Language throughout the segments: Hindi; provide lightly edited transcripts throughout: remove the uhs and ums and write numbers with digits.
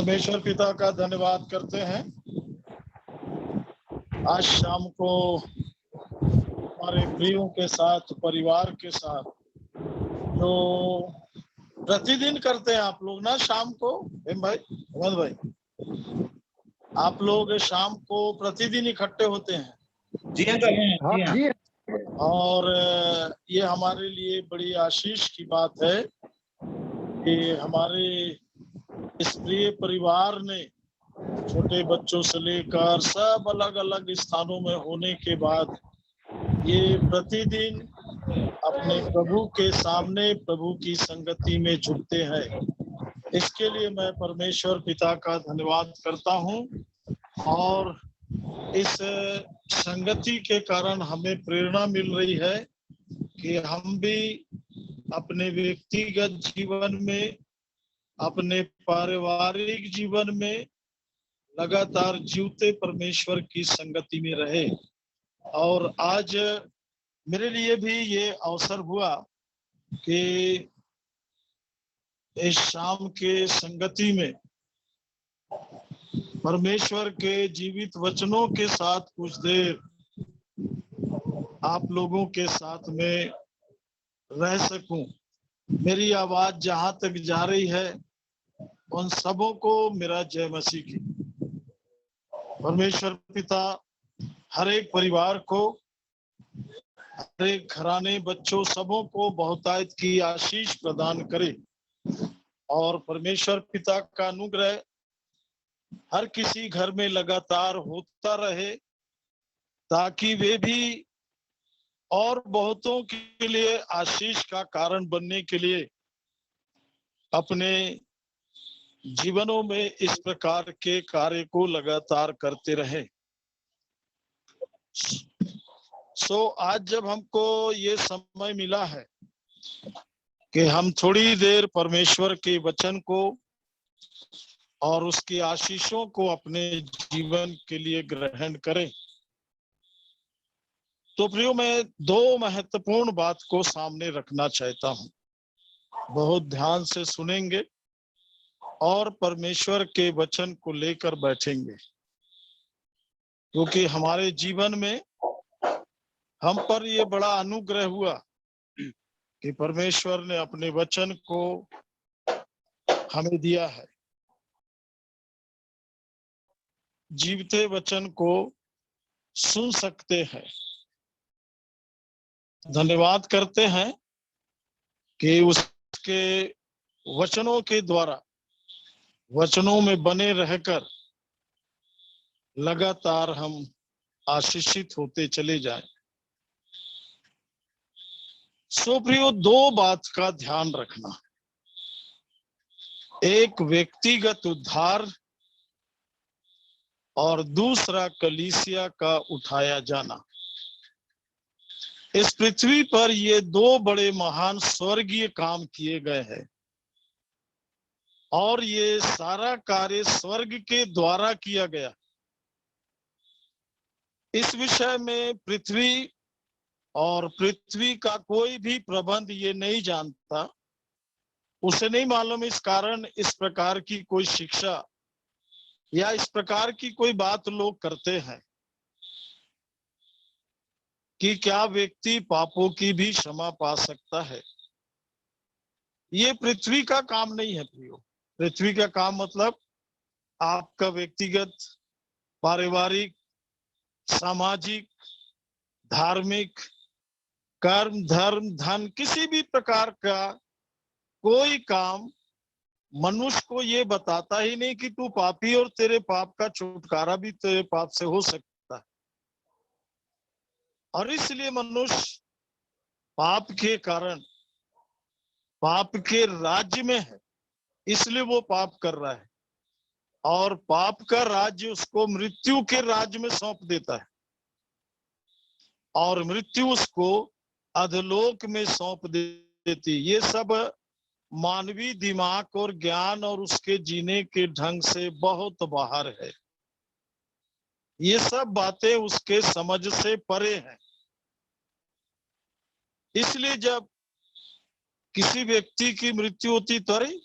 परमेश्वर पिता का धन्यवाद करते हैं। आज शाम को हमारे प्रियों के साथ, परिवार के साथ, जो प्रतिदिन करते हैं आप लोग ना, शाम को भाई अहमद भाई, आप लोग शाम को प्रतिदिन इकट्ठे होते हैं। जी अंकल। जी। और ये हमारे लिए बड़ी आशीष की बात है कि हमारे इस प्रिय परिवार ने छोटे बच्चों से लेकर सब अलग अलग स्थानों में होने के बाद ये प्रतिदिन अपने प्रभु के सामने प्रभु की संगति में झुकते हैं। इसके लिए मैं परमेश्वर पिता का धन्यवाद करता हूँ। और इस संगति के कारण हमें प्रेरणा मिल रही है कि हम भी अपने व्यक्तिगत जीवन में, अपने पारिवारिक जीवन में लगातार जीवते परमेश्वर की संगति में रहे। और आज मेरे लिए भी ये अवसर हुआ कि इस शाम के संगति में परमेश्वर के जीवित वचनों के साथ कुछ देर आप लोगों के साथ में रह सकूं। मेरी आवाज जहां तक जा रही है उन सबों को मेरा जय मसीह की। परमेश्वर पिता हर एक परिवार को, हर एक घराने, बच्चों सबों को बहुतायत की आशीष प्रदान करे। और परमेश्वर पिता का अनुग्रह हर किसी घर में लगातार होता रहे, ताकि वे भी और बहुतों के लिए आशीष का कारण बनने के लिए अपने जीवनों में इस प्रकार के कार्य को लगातार करते रहे। आज जब हमको ये समय मिला है कि हम थोड़ी देर परमेश्वर के वचन को और उसकी आशीषों को अपने जीवन के लिए ग्रहण करें, तो प्रियो मैं दो महत्वपूर्ण बात को सामने रखना चाहता हूं। बहुत ध्यान से सुनेंगे और परमेश्वर के वचन को लेकर बैठेंगे, क्योंकि हमारे जीवन में हम पर ये बड़ा अनुग्रह हुआ कि परमेश्वर ने अपने वचन को हमें दिया है। जीवते वचन को सुन सकते हैं। धन्यवाद करते हैं कि उसके वचनों के द्वारा, वचनों में बने रहकर लगातार हम आशीषित होते चले जाएं। प्रियो, दो बात का ध्यान रखना। एक व्यक्तिगत उद्धार और दूसरा कलीसिया का उठाया जाना। इस पृथ्वी पर ये दो बड़े महान स्वर्गीय काम किए गए हैं और ये सारा कार्य स्वर्ग के द्वारा किया गया। इस विषय में पृथ्वी और पृथ्वी का कोई भी प्रबंध ये नहीं जानता, उसे नहीं मालूम। इस कारण इस प्रकार की कोई शिक्षा या इस प्रकार की कोई बात लोग करते हैं कि क्या व्यक्ति पापों की भी क्षमा पा सकता है। ये पृथ्वी का काम नहीं है प्रियो। पृथ्वी का काम मतलब आपका व्यक्तिगत, पारिवारिक, सामाजिक, धार्मिक, कर्म, धर्म, धन, किसी भी प्रकार का कोई काम मनुष्य को ये बताता ही नहीं कि तू पापी और तेरे पाप का छुटकारा भी तेरे पाप से हो सकता है। और इसलिए मनुष्य पाप के कारण पाप के राज्य में है, इसलिए वो पाप कर रहा है। और पाप का राज्य उसको मृत्यु के राज्य में सौंप देता है और मृत्यु उसको अधलोक में सौंप देती। ये सब मानवीय दिमाग और ज्ञान और उसके जीने के ढंग से बहुत बाहर है। ये सब बातें उसके समझ से परे हैं। इसलिए जब किसी व्यक्ति की मृत्यु होती तो अरे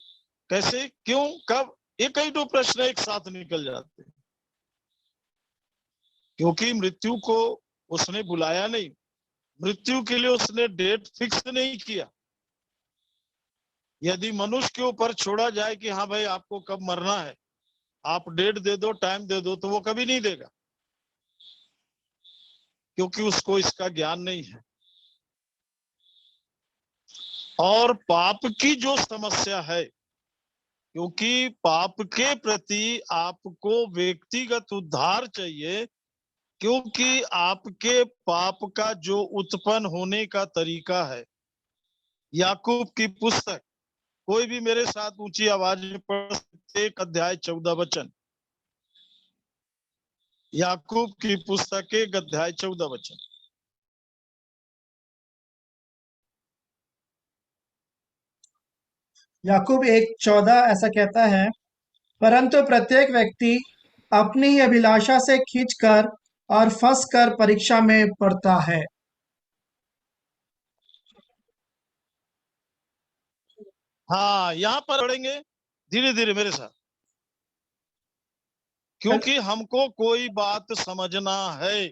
कैसे, क्यों, कब, एक ही दो प्रश्न एक साथ निकल जाते हैं, क्योंकि मृत्यु को उसने बुलाया नहीं, मृत्यु के लिए उसने डेट फिक्स नहीं किया। यदि मनुष्य के ऊपर छोड़ा जाए कि हाँ भाई आपको कब मरना है, आप डेट दे दो, टाइम दे दो, तो वो कभी नहीं देगा, क्योंकि उसको इसका ज्ञान नहीं है। और पाप की जो समस्या है, क्योंकि पाप के प्रति आपको व्यक्तिगत उद्धार चाहिए, क्योंकि आपके पाप का जो उत्पन्न होने का तरीका है, याकूब की पुस्तक, कोई भी मेरे साथ ऊंची आवाज में पढ़ सकते, 1 अध्याय 14 वचन। याकूब की पुस्तक 1 अध्याय 14 वचन। याकूब 1:14 ऐसा कहता है, परंतु प्रत्येक व्यक्ति अपनी ही अभिलाषा से खींचकर और फंसकर परीक्षा में पड़ता है। हाँ, यहाँ पर पढ़ेंगे धीरे धीरे मेरे साथ, क्योंकि हमको कोई बात समझना है।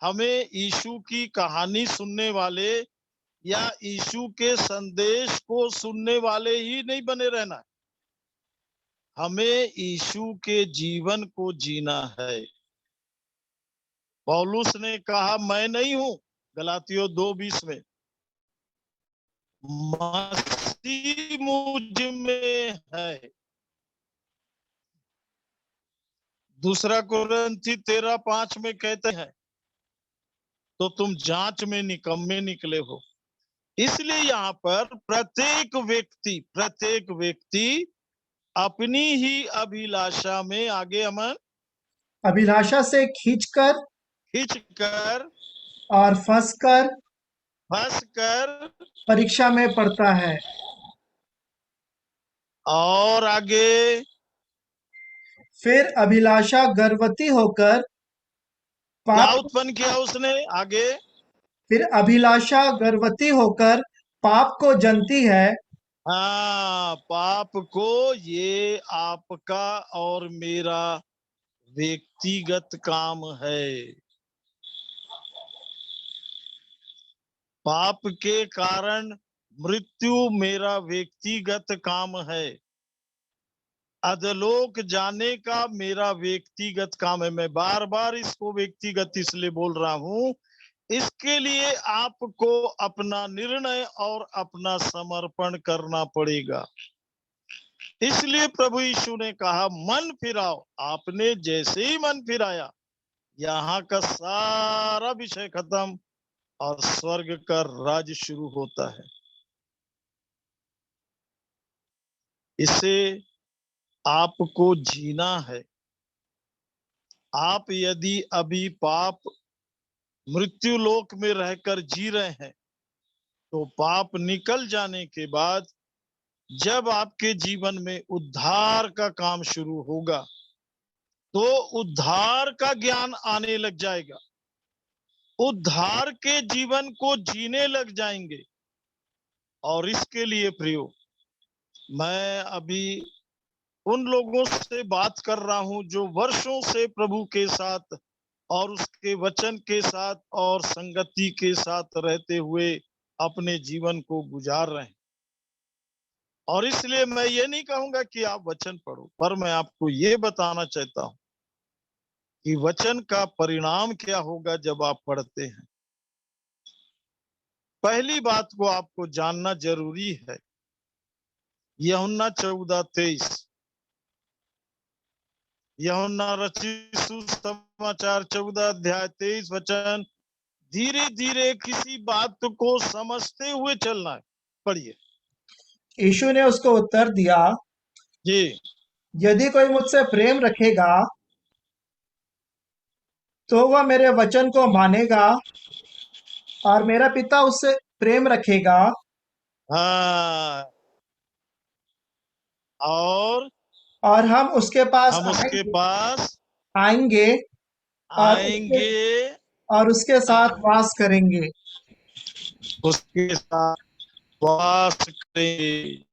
हमें यीशु की कहानी सुनने वाले या यीशु के संदेश को सुनने वाले ही नहीं बने रहना है, हमें यीशु के जीवन को जीना है। पौलुस ने कहा, मैं नहीं हूं, गलातियों 2:20 में, मसीह मुझ में है। 2 कुरिन्थी 13:5 में कहते हैं, तो तुम जांच में निकम्मे निकले हो। इसलिए यहाँ पर प्रत्येक व्यक्ति अपनी ही अभिलाषा में, आगे अमन, अभिलाषा से खींचकर खींचकर और फंसकर फंस कर, परीक्षा में पड़ता है। और आगे, फिर अभिलाषा गर्भवती होकर क्या पाप उत्पन्न किया उसने, आगे, फिर अभिलाषा गर्भवती होकर पाप को जनती है। हाँ, पाप को, ये आपका और मेरा व्यक्तिगत काम है। पाप के कारण मृत्यु मेरा व्यक्तिगत काम है, अधलोक जाने का मेरा व्यक्तिगत काम है। मैं बार बार इसको व्यक्तिगत इसलिए बोल रहा हूं, इसके लिए आपको अपना निर्णय और अपना समर्पण करना पड़ेगा। इसलिए प्रभु यीशु ने कहा, मन फिराओ। आपने जैसे ही मन फिराया, यहाँ का सारा विषय खत्म और स्वर्ग का राज शुरू होता है। इसे आपको जीना है। आप यदि अभी पाप मृत्यु लोक में रहकर जी रहे हैं, तो पाप निकल जाने के बाद जब आपके जीवन में उद्धार का काम शुरू होगा, तो उद्धार का ज्ञान आने लग जाएगा, उद्धार के जीवन को जीने लग जाएंगे। और इसके लिए प्रियो, मैं अभी उन लोगों से बात कर रहा हूं जो वर्षों से प्रभु के साथ और उसके वचन के साथ और संगति के साथ रहते हुए अपने जीवन को गुजार रहे हैं। और इसलिए मैं ये नहीं कहूंगा कि आप वचन पढ़ो, पर मैं आपको ये बताना चाहता हूं कि वचन का परिणाम क्या होगा जब आप पढ़ते हैं। पहली बात को आपको जानना जरूरी है, यूहन्ना 14:23, यूहन्ना रचित सुसमाचार 14 अध्याय 23 वचन। धीरे धीरे किसी बात को समझते हुए चलना है, पढ़िए। यीशु ने उसको उत्तर दिया, जी, यदि कोई मुझसे प्रेम रखेगा तो वह मेरे वचन को मानेगा और मेरा पिता उससे प्रेम रखेगा हाँ, और और हम उसके पास हम उसके पास आएंगे और उसके आएंगे, और उसके साथ वास करेंगे। उसके साथ वास करेंगे।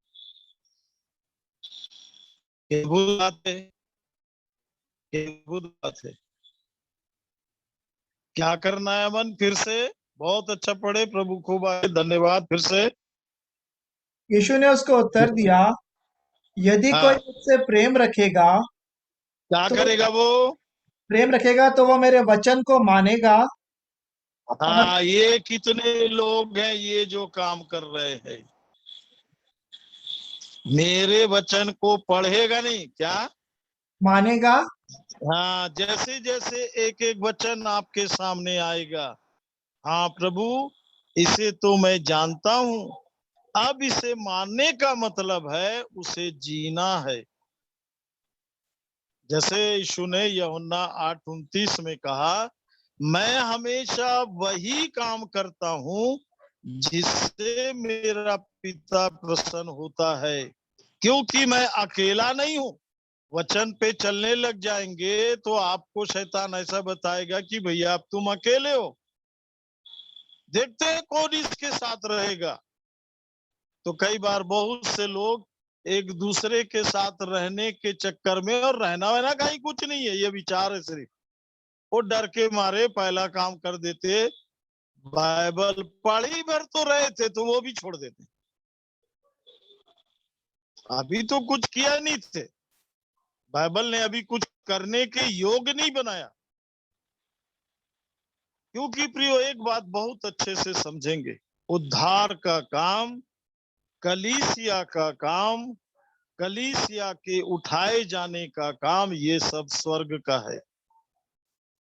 ये अद्भुत बात है, ये अद्भुत बात है। क्या करना है अमन? फिर से बहुत अच्छा पढ़े, प्रभु खूब आए, धन्यवाद। फिर से यीशु ने उसको उत्तर दिया, यदि कोई हाँ, मुझसे क्या तो करेगा वो? प्रेम रखेगा तो वो मेरे वचन को मानेगा। और हाँ, ये कितने लोग हैं ये जो काम कर रहे हैं, मेरे वचन को पढ़ेगा नहीं, क्या? मानेगा। हाँ, जैसे जैसे एक एक वचन आपके सामने आएगा, हाँ प्रभु, इसे तो मैं जानता हूँ, अब इसे मानने का मतलब है उसे जीना है। जैसे यीशु ने यूहन्ना 8:29 में कहा, मैं हमेशा वही काम करता हूँ जिससे मेरा पिता प्रसन्न होता है, क्योंकि मैं अकेला नहीं हूँ। वचन पे चलने लग जाएंगे तो आपको शैतान ऐसा बताएगा कि भैया अब तुम अकेले हो, देखते हैं कौन इसके साथ रहेगा। तो कई बार बहुत से लोग एक दूसरे के साथ रहने के चक्कर में, और रहना वहना का ही कुछ नहीं है, ये विचार है सिर्फ, वो डर के मारे पहला काम कर देते, बाइबल पढ़ी भर तो रहे थे तो वो भी छोड़ देते, अभी तो कुछ किया नहीं थे, बाइबल ने अभी कुछ करने के योग्य नहीं बनाया। क्योंकि प्रियो एक बात बहुत अच्छे से समझेंगे, उद्धार का काम, कलीसिया का काम, कलीसिया के उठाए जाने का काम, ये सब स्वर्ग का है।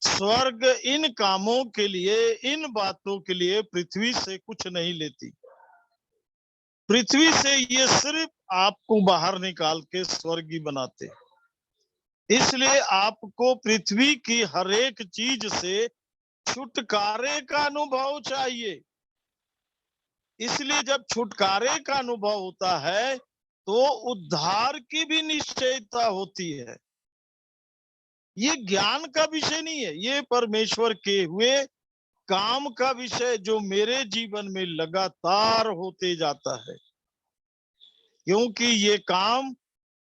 स्वर्ग इन कामों के लिए, इन बातों के लिए पृथ्वी से कुछ नहीं लेती। पृथ्वी से ये सिर्फ आपको बाहर निकाल के स्वर्गी बनाते। इसलिए आपको पृथ्वी की हर एक चीज से छुटकारे का अनुभव चाहिए। इसलिए जब छुटकारे का अनुभव होता है तो उद्धार की भी निश्चयता होती है। ये ज्ञान का विषय नहीं है, ये परमेश्वर के हुए काम का विषय जो मेरे जीवन में लगातार होते जाता है, क्योंकि ये काम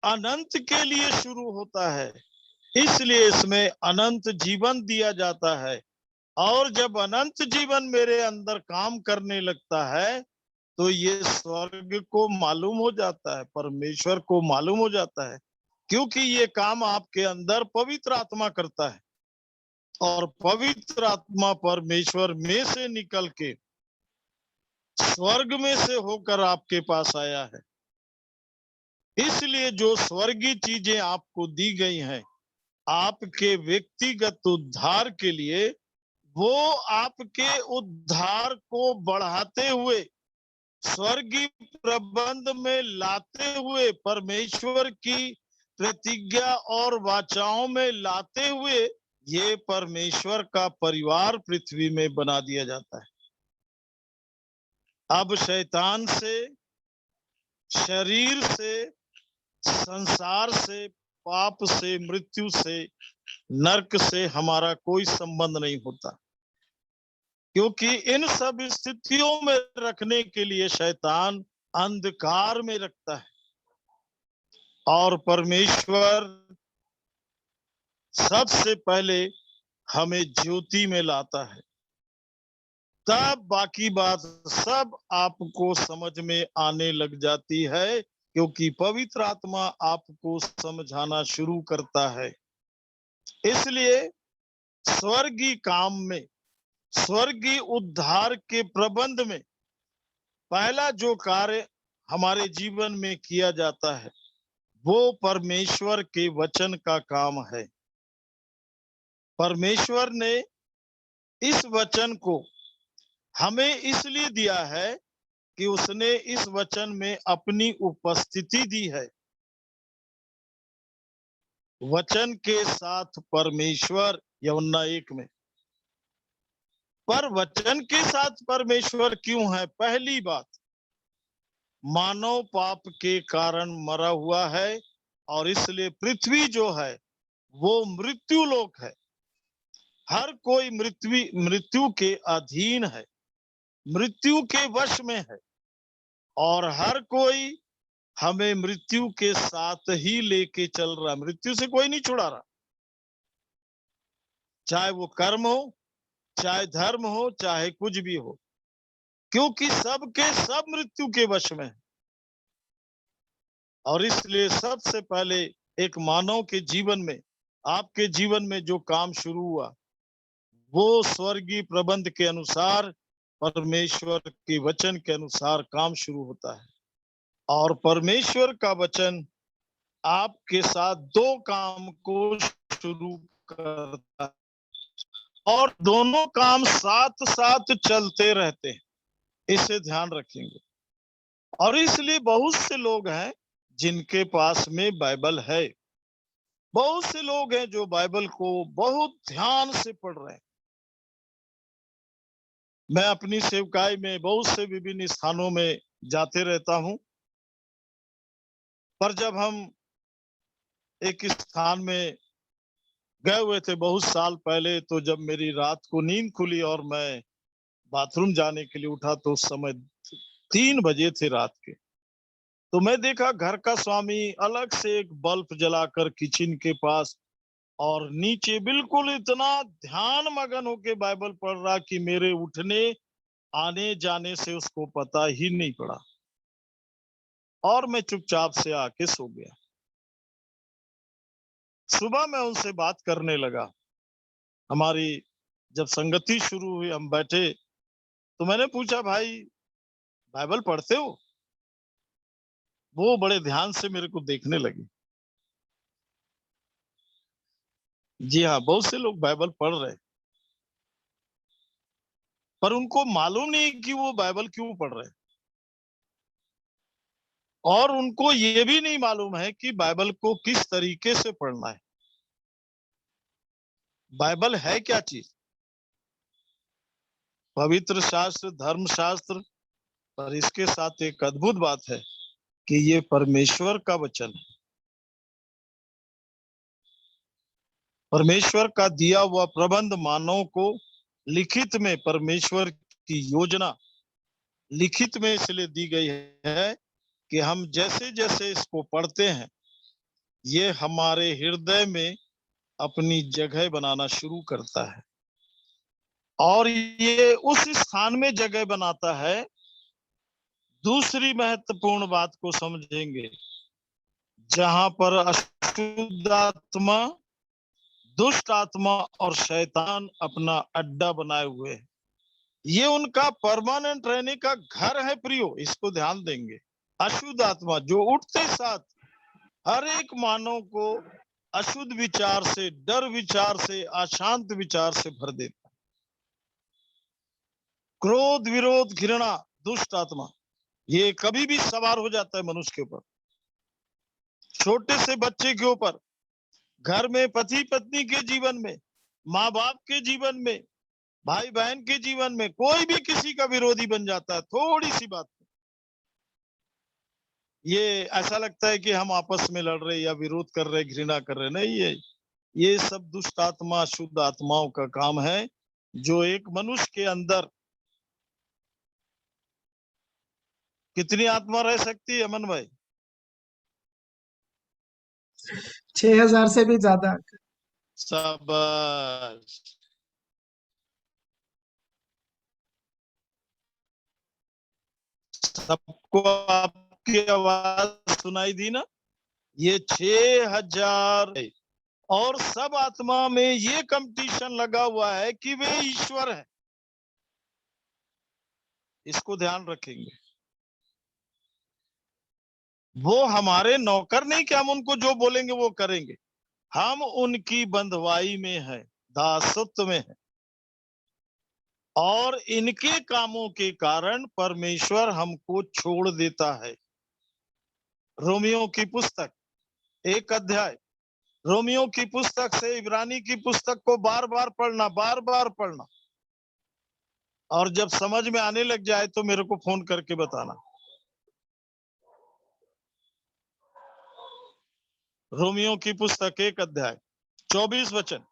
अनंत के लिए शुरू होता है, इसलिए इसमें अनंत जीवन दिया जाता है। और जब अनंत जीवन मेरे अंदर काम करने लगता है तो ये स्वर्ग को मालूम हो जाता है, परमेश्वर को मालूम हो जाता है, क्योंकि ये काम आपके अंदर पवित्र आत्मा करता है, और पवित्र आत्मा परमेश्वर में से निकल के स्वर्ग में से होकर आपके पास आया है। इसलिए जो स्वर्गीय चीजें आपको दी गई हैं आपके व्यक्तिगत उद्धार के लिए, वो आपके उद्धार को बढ़ाते हुए, स्वर्गीय प्रबंध में लाते हुए, परमेश्वर की प्रतिज्ञा और वाचाओं में लाते हुए, ये परमेश्वर का परिवार पृथ्वी में बना दिया जाता है। अब शैतान से, शरीर से, संसार से, पाप से, मृत्यु से, नरक से हमारा कोई संबंध नहीं होता, क्योंकि इन सब स्थितियों में रखने के लिए शैतान अंधकार में रखता है, और परमेश्वर सबसे पहले हमें ज्योति में लाता है, तब बाकी बात सब आपको समझ में आने लग जाती है, क्योंकि पवित्र आत्मा आपको समझाना शुरू करता है। इसलिए स्वर्गीय काम में, स्वर्गीय उद्धार के प्रबंध में पहला जो कार्य हमारे जीवन में किया जाता है वो परमेश्वर के वचन का काम है। परमेश्वर ने इस वचन को हमें इसलिए दिया है कि उसने इस वचन में अपनी उपस्थिति दी है। वचन के साथ परमेश्वर, यूहन्ना 1 में। पर वचन के साथ परमेश्वर क्यों है? पहली बात, मानव पाप के कारण मरा हुआ है, और इसलिए पृथ्वी जो है वो मृत्यु लोक है। हर कोई मृत्यु के अधीन है, मृत्यु के वश में है, और हर कोई हमें मृत्यु के साथ ही लेके चल रहा है। मृत्यु से कोई नहीं छुड़ा रहा, चाहे वो कर्म हो, चाहे धर्म हो, चाहे कुछ भी हो, क्योंकि सब के सब मृत्यु के वश में है। और इसलिए सबसे पहले एक मानव के जीवन में, आपके जीवन में जो काम शुरू हुआ, वो स्वर्गीय प्रबंध के अनुसार, परमेश्वर के वचन के अनुसार काम शुरू होता है। और परमेश्वर का वचन आपके साथ दो काम को शुरू करता है, और दोनों काम साथ साथ चलते रहते हैं, इसे ध्यान रखेंगे। और इसलिए बहुत से लोग हैं जिनके पास में बाइबल है, बहुत से लोग हैं जो बाइबल को बहुत ध्यान से पढ़ रहे हैं। मैं अपनी सेवकाई में बहुत से विभिन्न स्थानों में जाते रहता हूं, पर जब हम एक स्थान में गए हुए थे बहुत साल पहले, तो जब मेरी रात को नींद खुली और मैं बाथरूम जाने के लिए उठा, तो उस समय 3 बजे थे रात के। तो मैं देखा घर का स्वामी अलग से एक बल्ब जलाकर किचन के पास, और नीचे बिल्कुल इतना ध्यान मगन होके बाइबल पढ़ रहा कि मेरे उठने आने जाने से उसको पता ही नहीं पड़ा, और मैं चुपचाप से आके सो गया। सुबह मैं उनसे बात करने लगा, हमारी जब संगति शुरू हुई, हम बैठे, तो मैंने पूछा, भाई बाइबल पढ़ते हो? वो बड़े ध्यान से मेरे को देखने लगे। जी हाँ, बहुत से लोग बाइबल पढ़ रहे हैं, पर उनको मालूम नहीं कि वो बाइबल क्यों पढ़ रहे हैं, और उनको ये भी नहीं मालूम है कि बाइबल को किस तरीके से पढ़ना है। बाइबल है क्या चीज? पवित्र शास्त्र, धर्म शास्त्र, पर इसके साथ एक अद्भुत बात है कि ये परमेश्वर का वचन है। परमेश्वर का दिया हुआ प्रबंध मानव को लिखित में, परमेश्वर की योजना लिखित में इसलिए दी गई है कि हम जैसे जैसे इसको पढ़ते हैं, ये हमारे हृदय में अपनी जगह बनाना शुरू करता है। और ये उस स्थान में जगह बनाता है। दूसरी महत्वपूर्ण बात को समझेंगे, जहां पर अशुद्ध आत्मा, दुष्ट आत्मा और शैतान अपना अड्डा बनाए हुए हैं। ये उनका परमानेंट रहने का घर है प्रियो, इसको ध्यान देंगे। अशुद्ध आत्मा जो उठते साथ हर एक मानव को अशुद्ध विचार से, डर विचार से, अशांत विचार से भर देता। क्रोध, विरोध, घृणा, दुष्ट आत्मा, ये कभी भी सवार हो जाता है मनुष्य के ऊपर, छोटे से बच्चे के ऊपर, घर में पति पत्नी के जीवन में, माँ बाप के जीवन में, भाई बहन के जीवन में, कोई भी किसी का विरोधी बन जाता है थोड़ी सी बात। ये ऐसा लगता है कि हम आपस में लड़ रहे या विरोध कर रहे, घृणा कर रहे। नहीं, ये सब दुष्ट आत्मा, शुद्ध आत्माओं का काम है, जो एक मनुष्य के अंदर कितनी आत्मा रह सकती है अमन भाई? 6000 से भी ज्यादा। शाबाश। सबको आपकी आवाज सुनाई दी ना? ये 6000 है। और सब आत्मा में ये कंपटीशन लगा हुआ है कि वे ईश्वर है। इसको ध्यान रखेंगे। वो हमारे नौकर नहीं कि हम उनको जो बोलेंगे वो करेंगे, हम उनकी बंधुआई में है, दासत्व में है। और इनके कामों के कारण परमेश्वर हमको छोड़ देता है। रोमियो की पुस्तक 1 अध्याय, रोमियो की पुस्तक से इब्रानी की पुस्तक को बार बार पढ़ना, बार बार पढ़ना, और जब समझ में आने लग जाए तो मेरे को फोन करके बताना। रोमियो की पुस्तक 1 अध्याय 24 वचन।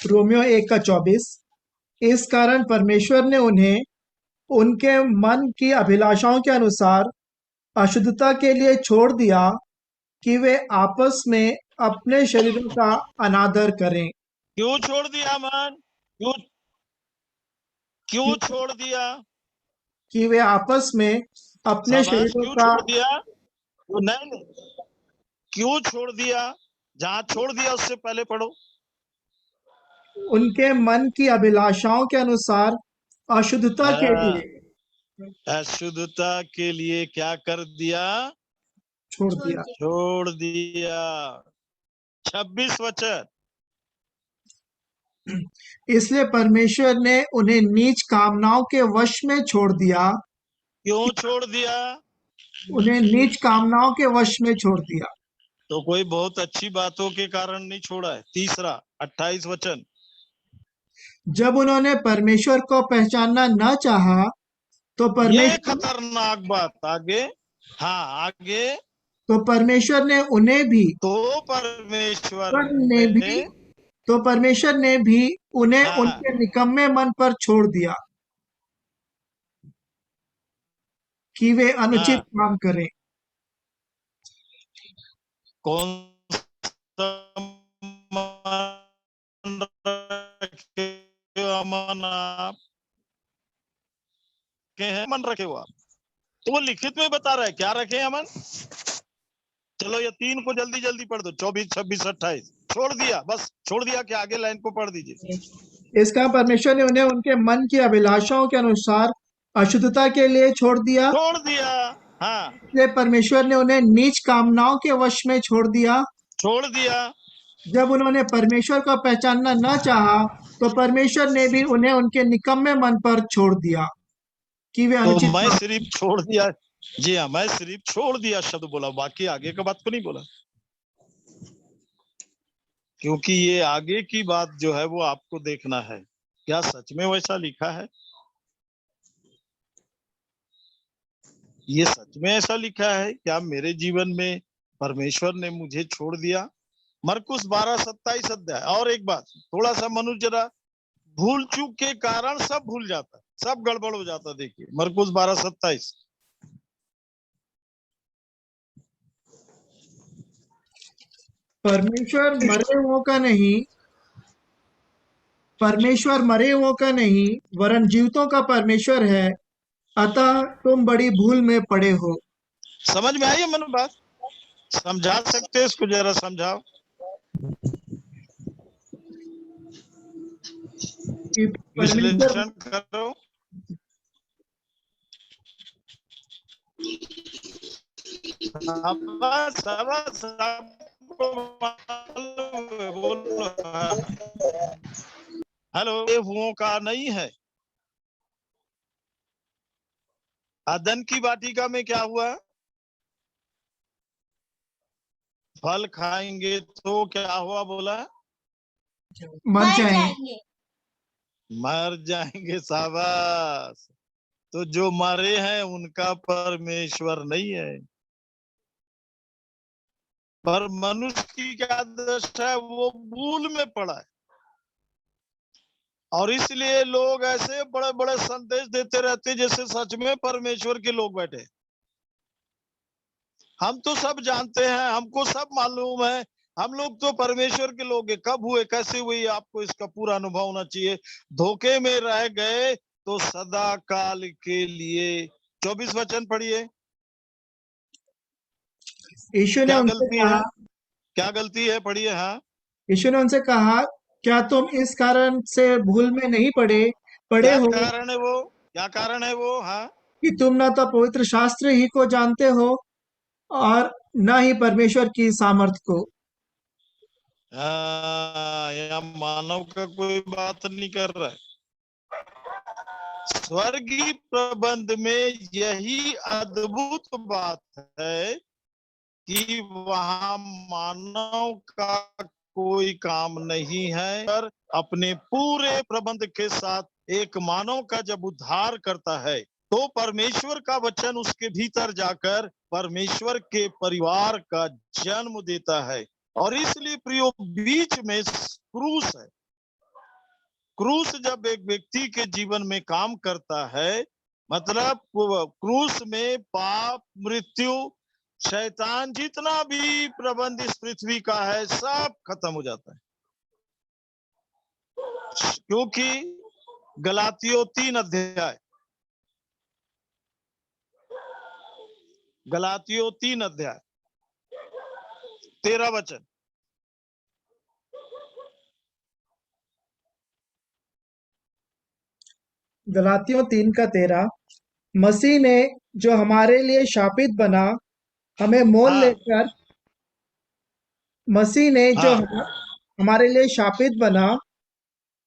रोमियो 1 का 24। इस कारण परमेश्वर ने उन्हें उनके मन की अभिलाषाओं के अनुसार अशुद्धता के लिए छोड़ दिया कि वे आपस में अपने शरीरों का अनादर करें। क्यों छोड़ दिया मन? क्यों क्यों छोड़ दिया? कि वे आपस में अपने शाबाश, शरीरों क्यों का छोड़ दिया? तो नहीं, क्यों छोड़ दिया? जहां छोड़ दिया उससे पहले पढ़ो। उनके मन की अभिलाषाओं के अनुसार अशुद्धता के लिए अशुद्धता के लिए क्या कर दिया? छोड़ दिया। छोड़ दिया। 26 वचन। इसलिए परमेश्वर ने उन्हें नीच कामनाओं के वश में छोड़ दिया। क्यों छोड़ दिया? उन्हें नीच कामनाओं के वश में छोड़ दिया। तो कोई बहुत अच्छी बातों के कारण नहीं छोड़ा है। तीसरा 28 वचन। जब उन्होंने परमेश्वर को पहचानना न चाहा ये खतरनाक बात। आगे, हाँ आगे। तो परमेश्वर ने उन्हें भी तो परमेश्वर ने भी ने, तो परमेश्वर ने भी उन्हें हाँ, उनके निकम्मे मन पर छोड़ दिया कि वे अनुचित हाँ, काम करें। कौन सा मन रखे हो अमन? आप के हैं मन रखे हो आप? तो वो लिखित में बता रहा है क्या रखे अमन। चलो ये 3 को जल्दी जल्दी पढ़ दो। 24, 26, 28 छोड़ दिया। बस छोड़ दिया कि आगे लाइन को पढ़ दीजिए। इसका परमेश्वर ने उन्हें उनके मन की अभिलाषाओं के अनुसार अशुद्धता के लिए छोड़ दिया। छोड़ दिया, हाँ, इसलिए परमेश्वर ने उन्हें नीच कामनाओं के वश में छोड़ दिया। छोड़ दिया। जब उन्होंने परमेश्वर को पहचानना न चाहा तो परमेश्वर ने भी उन्हें उनके निकम्मे मन पर छोड़ दिया कि वे तो अनुचित मैं काम सिर्फ छोड़ दिया। जी हाँ, मैं सिर्फ छोड़ दिया शब्द बोला, बाकी आगे का बात को नहीं बोला। क्योंकि ये आगे की बात जो है वो आपको देखना है, क्या सच में वैसा लिखा है? ये सच में ऐसा लिखा है क्या मेरे जीवन में परमेश्वर ने मुझे छोड़ दिया? मरकुस 12:27 अध्याय। और एक बात, थोड़ा सा मनुष्य जरा भूल चूक के कारण सब भूल जाता है, सब गड़बड़ हो जाता है। देखिए मरकुस 12:27। परमेश्वर मरे हुओं का नहीं परमेश्वर मरे हुओं का नहीं वरन जीवितों का परमेश्वर है, अतः तुम बड़ी भूल में पड़े हो। समझ में आई है मन बात? समझा सकते हैं इसको? जरा समझाओ। कि परमेश्वर विश्लेषण करो। बोलो हेलो। ये हुओं का नहीं है। अदन की वाटिका में क्या हुआ? फल खाएंगे तो क्या हुआ बोला? मर जाएंगे। मर जाएंगे। शाबाश। तो जो मरे हैं उनका परमेश्वर नहीं है। पर मनुष्य की क्या दशा है? वो भूल में पड़ा है। और इसलिए लोग ऐसे बड़े बड़े संदेश देते रहते जैसे सच में परमेश्वर के लोग बैठे। हम तो सब जानते हैं, हमको सब मालूम है, हम लोग तो परमेश्वर के लोग हैं। कब हुए, कैसे हुए, आपको इसका पूरा अनुभव होना चाहिए। धोखे में रह गए तो सदा काल के लिए। 24 वचन पढ़िए। यीशु ने क्या उनसे गलती कहा है? क्या गलती है? पढ़िए। हाँ, यीशु ने उनसे कहा, क्या तुम इस कारण से भूल में नहीं पड़े क्या हो कारण है वो? क्या कारण है वो? हाँ, कि तुम न तो पवित्र शास्त्र ही को जानते हो और न ही परमेश्वर की सामर्थ को। यहाँ मानव का कोई बात नहीं कर रहा है। स्वर्गीय प्रबंध में यही अद्भुत बात है कि वहां मानव का कोई काम नहीं है, पर अपने पूरे प्रबंध के साथ एक मानव का जब उद्धार करता है तो परमेश्वर का वचन उसके भीतर जाकर परमेश्वर के परिवार का जन्म देता है। और इसलिए प्रियो, बीच में क्रूस है। क्रूस जब एक व्यक्ति के जीवन में काम करता है मतलब क्रूस में पाप, मृत्यु, शैतान, जितना भी प्रबंध इस पृथ्वी का है, सब खत्म हो जाता है। क्योंकि गलातियों 3 अध्याय, गलातियों 3 अध्याय 13 वचन, गलातियों 3:13, मसीह ने जो हमारे लिए शापित बना, हमें मोल हाँ लेकर मसीह ने जो हाँ हमारे लिए शापित बना,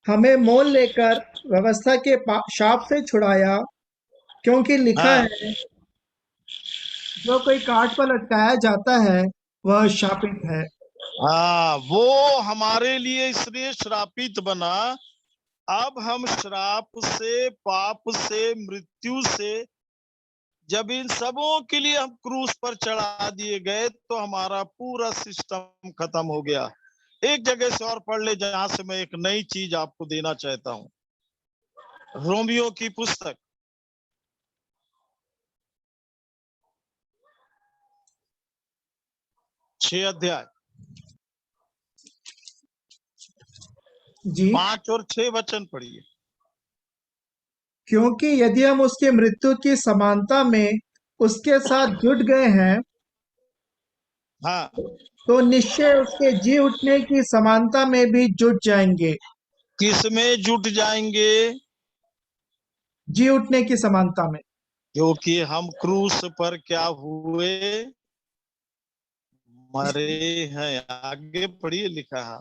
हमें मोल लेकर व्यवस्था के शाप से छुड़ाया, क्योंकि लिखा हाँ है, जो कोई काट पर लटकाया जाता है वह शापित है। हाँ, वो हमारे लिए इसलिए श्रापित बना। अब हम श्राप से, पाप से, मृत्यु से, जब इन सबों के लिए हम क्रूस पर चढ़ा दिए गए, तो हमारा पूरा सिस्टम खत्म हो गया। एक जगह से और पढ़ ले, जहां से मैं एक नई चीज आपको देना चाहता हूं। रोमियो की पुस्तक 6 अध्याय जी, 5 और 6 वचन पढ़िए। क्योंकि यदि हम उसकी मृत्यु की समानता में उसके साथ जुट गए हैं, हाँ, तो निश्चय उसके जी उठने की समानता में भी जुट जाएंगे। किस में जुट जाएंगे? जी उठने की समानता में। क्योंकि हम क्रूस पर क्या हुए? मरे हैं। आगे पढ़िए, लिखा है।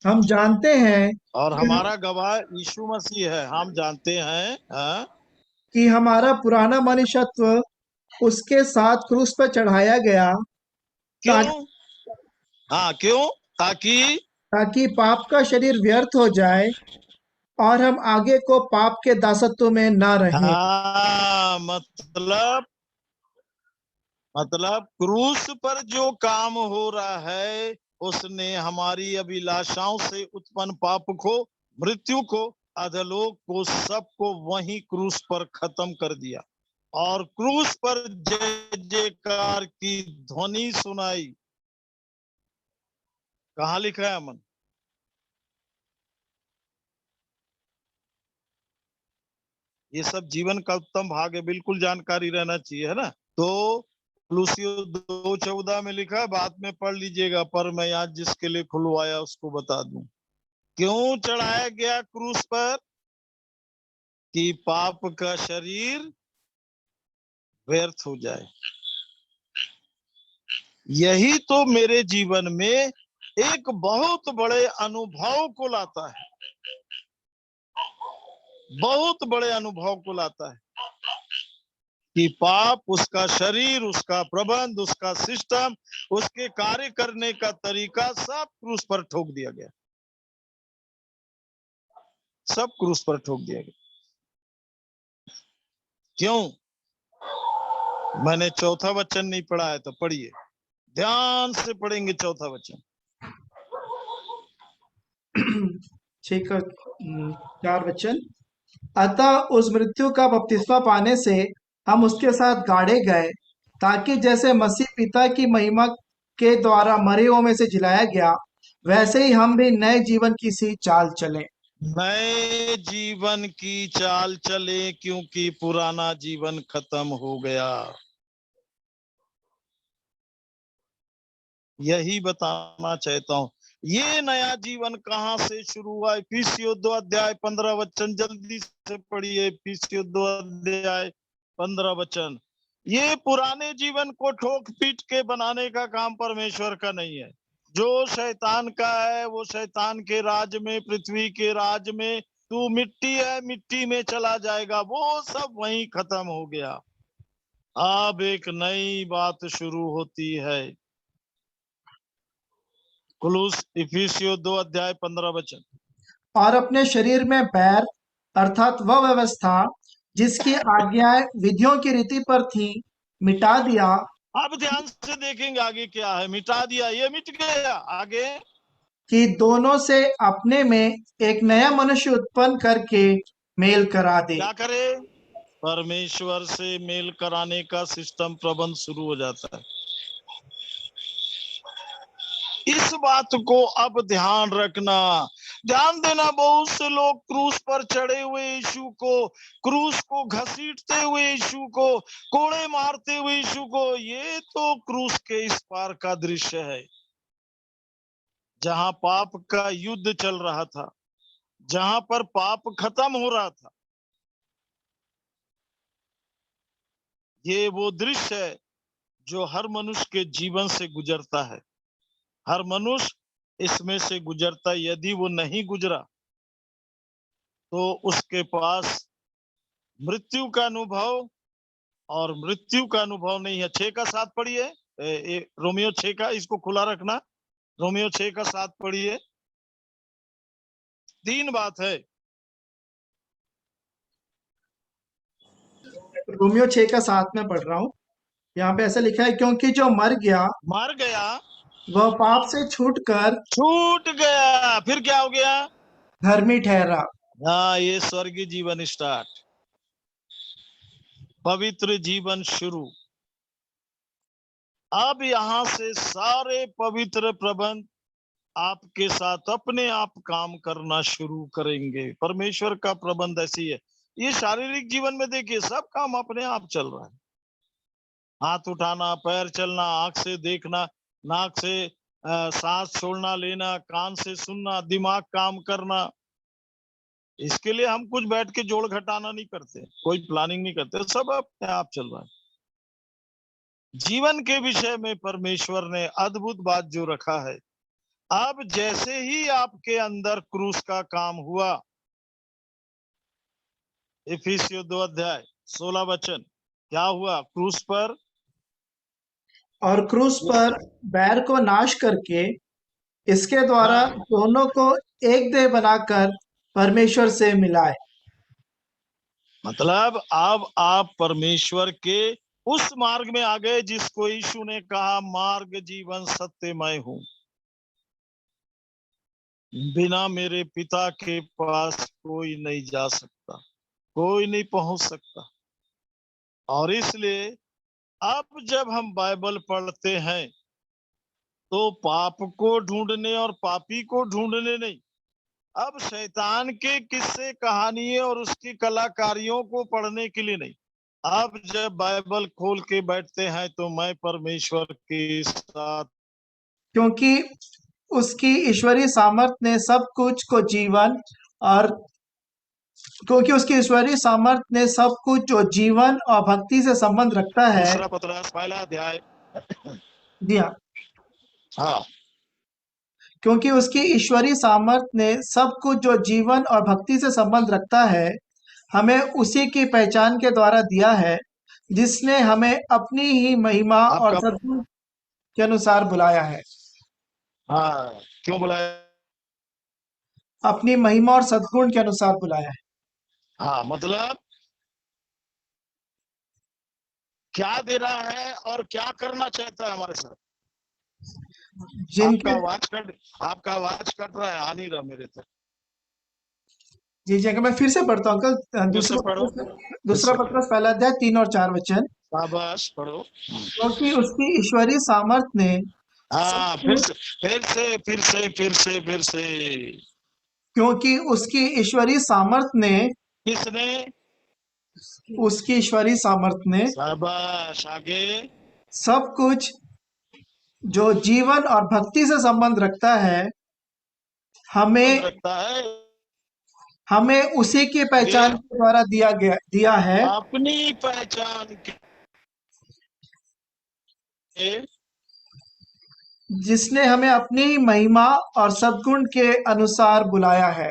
हम जानते हैं और कि हमारा गवाह यीशु मसीह है। हम जानते हैं, हाँ? हमारा पुराना मनुष्यत्व उसके साथ क्रूस पर चढ़ाया गया, ताकि क्यों? हाँ, क्यों? ताकि पाप का शरीर व्यर्थ हो जाए और हम आगे को पाप के दासत्व में ना रहें। हाँ, मतलब क्रूस पर जो काम हो रहा है, उसने हमारी अभिलाषाओं से उत्पन्न पाप को, मृत्यु को, अधलोक को, सबको वहीं क्रूस पर खत्म कर दिया। और क्रूस पर जय जयकार की ध्वनि सुनाई। कहाँ लिखा है अमन? ये सब जीवन का उत्तम भाग है, बिल्कुल जानकारी रहना चाहिए, है ना? तो लूसियो 2:14 में लिखा है, बाद में पढ़ लीजिएगा, पर मैं आज जिसके लिए खुलवाया उसको बता दूं। क्यों चढ़ाया गया क्रूस पर? कि पाप का शरीर व्यर्थ हो जाए। यही तो मेरे जीवन में एक बहुत बड़े अनुभव को लाता है, बहुत बड़े अनुभव को लाता है कि पाप, उसका शरीर, उसका प्रबंध, उसका सिस्टम, उसके कार्य करने का तरीका सब क्रूस पर ठोक दिया गया। सब क्रूस पर ठोक दिया गया। क्यों? मैंने चौथा वचन नहीं पढ़ा है, तो पढ़िए, ध्यान से पढ़ेंगे चौथा वचन। 6:4 अतः उस मृत्यु का बपतिस्मा पाने से हम उसके साथ गाड़े गए, ताकि जैसे मसीह पिता की महिमा के द्वारा मरे हुओं में से जिलाया गया, वैसे ही हम भी नए जीवन की सी चाल चलें। नए जीवन की चाल चले, क्योंकि पुराना जीवन खत्म हो गया। यही बताना चाहता हूं। ये नया जीवन कहां से शुरू हुआ? इफिसियों 2 अध्याय 15 वचन, जल्दी से पढ़िए। इफिसियों 2 अध्याय 15 वचन। ये पुराने जीवन को ठोक पीट के बनाने का काम परमेश्वर का नहीं है। जो शैतान का है, वो शैतान के राज में, पृथ्वी के राज में, तू मिट्टी है, मिट्टी में चला जाएगा, वो सब वहीं खत्म हो गया। अब एक नई बात शुरू होती है। कुलूस इफिसियों 2 अध्याय 15 वचन। और अपने शरीर में बैर, अर्थात वह व्यवस्था जिसकी आज्ञाएं विधियों की रीति पर थी, मिटा दिया, अब ध्यान से देखेंगे आगे क्या है। मिटा दिया, ये मिट गया। आगे कि दोनों से अपने में एक नया मनुष्य उत्पन्न करके मेल करा दे। क्या करे? परमेश्वर से मेल कराने का सिस्टम प्रबंध शुरू हो जाता है। इस बात को अब ध्यान रखना, ध्यान देना। बहुत से लोग क्रूस पर चढ़े हुए यीशु को, क्रूस को घसीटते हुए यीशु को, कोड़े मारते हुए यीशु को, ये तो क्रूस के इस पार का दृश्य है, जहां पाप का युद्ध चल रहा था, जहां पर पाप खत्म हो रहा था। ये वो दृश्य है जो हर मनुष्य के जीवन से गुजरता है। हर मनुष्य इसमें से गुजरता है। यदि वो नहीं गुजरा तो उसके पास मृत्यु का अनुभव, और मृत्यु का अनुभव नहीं है। 6 का 7 पढ़िए, रोमियो 6 का, इसको खुला रखना। रोमियो 6 का 7 पढ़िए। 3 बात है। रोमियो 6 का 7 में पढ़ रहा हूँ। यहाँ पे ऐसा लिखा है, क्योंकि जो मर गया मर गया, वह पाप से छूटकर छूट गया, फिर क्या हो गया? धर्मी ठहरा। हाँ, ये स्वर्गीय जीवन स्टार्ट, पवित्र जीवन शुरू। अब यहाँ से सारे पवित्र प्रबंध आपके साथ अपने आप काम करना शुरू करेंगे। परमेश्वर का प्रबंध ऐसी है। ये शारीरिक जीवन में देखिए, सब काम अपने आप चल रहा है। हाथ उठाना, पैर चलना, आंख से देखना, नाक से सांस छोड़ना लेना, कान से सुनना, दिमाग काम करना। इसके लिए हम कुछ बैठ के जोड़ घटाना नहीं करते, कोई प्लानिंग नहीं करते, सब अपने आप चल रहा है। जीवन के विषय में परमेश्वर ने अद्भुत बात जो रखा है, अब जैसे ही आपके अंदर क्रूस का काम हुआ, इफिसियों 2 अध्याय 16 वचन, क्या हुआ क्रूस पर? और क्रूस पर बैर को नाश करके इसके द्वारा दोनों को एक देह बनाकर परमेश्वर से मिलाए। मतलब अब आप परमेश्वर के उस मार्ग में आ गए जिसको यीशु ने कहा, मार्ग जीवन सत्य मैं हूं, बिना मेरे पिता के पास कोई नहीं जा सकता, कोई नहीं पहुंच सकता। और इसलिए अब जब हम बाइबल पढ़ते हैं तो पाप को ढूंढने और पापी को ढूंढने नहीं, अब शैतान के किस्से कहानियां और उसकी कलाकारियों को पढ़ने के लिए नहीं। अब जब बाइबल खोल के बैठते हैं तो मैं परमेश्वर के साथ, क्योंकि उसकी ईश्वरीय सामर्थ ने सब कुछ को जीवन और क्योंकि उसकी ईश्वरीय सामर्थ ने सब कुछ जो जीवन और भक्ति से संबंध रखता है। दूसरा पतरस पहला अध्याय। जी हाँ। हाँ, क्योंकि उसकी ईश्वरीय सामर्थ ने सब कुछ जो जीवन और भक्ति से संबंध रखता है हमें उसी की पहचान के द्वारा दिया है, जिसने हमें अपनी ही महिमा और आपका सद्गुण के अनुसार बुलाया है। हाँ, क्यों बुलाया? अपनी महिमा और सद्गुण के अनुसार बुलाया है। हाँ, मतलब क्या दे रहा है और क्या करना चाहता है हमारे साथ। जिनके आपका आवाज कट रहा है, आ नहीं रहा मेरे तक। जी जी अंकल, मैं फिर से पढ़ता हूँ अंकल। फिर से पढ़ो, दूसरा पत्रस पहला अध्याय 3 और 4 वचन। शाबाश, पढ़ो। क्योंकि उसकी ईश्वरीय सामर्थ ने हाँ, सब कुछ फिर से क्योंकि उसकी ईश्वरीय सामर्थ ने किसने? उसकी ईश्वरीय सामर्थ ने शाबाश, आगे। सब कुछ जो जीवन और भक्ति से संबंध रखता है हमें रखता है, हमें उसी की पहचान के द्वारा दिया है, अपनी पहचान के, जिसने हमें अपनी महिमा और सद्गुण के अनुसार बुलाया है।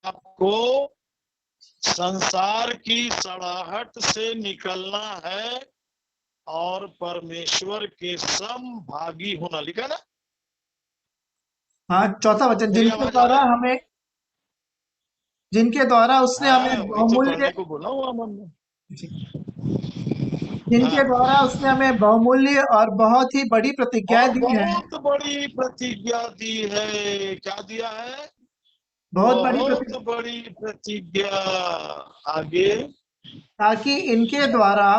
आपको संसार की सड़ाहट से निकलना है और परमेश्वर के समभागी होना, लिखा ना। हाँ, चौथा वचन, जिनके द्वारा उसने हमें वही तो बहुमूल्य पढ़ने को बोला हुआ मन में। जिनके हाँ, द्वारा उसने हमें बहुमूल्य और बहुत ही बड़ी प्रतिज्ञाएं और दी है। बहुत बड़ी प्रतिज्ञा दी है। क्या दिया है? बहुत बड़ी बहुत प्रतिज्ञा, बड़ी प्रतिज्ञा। आगे। ताकि इनके द्वारा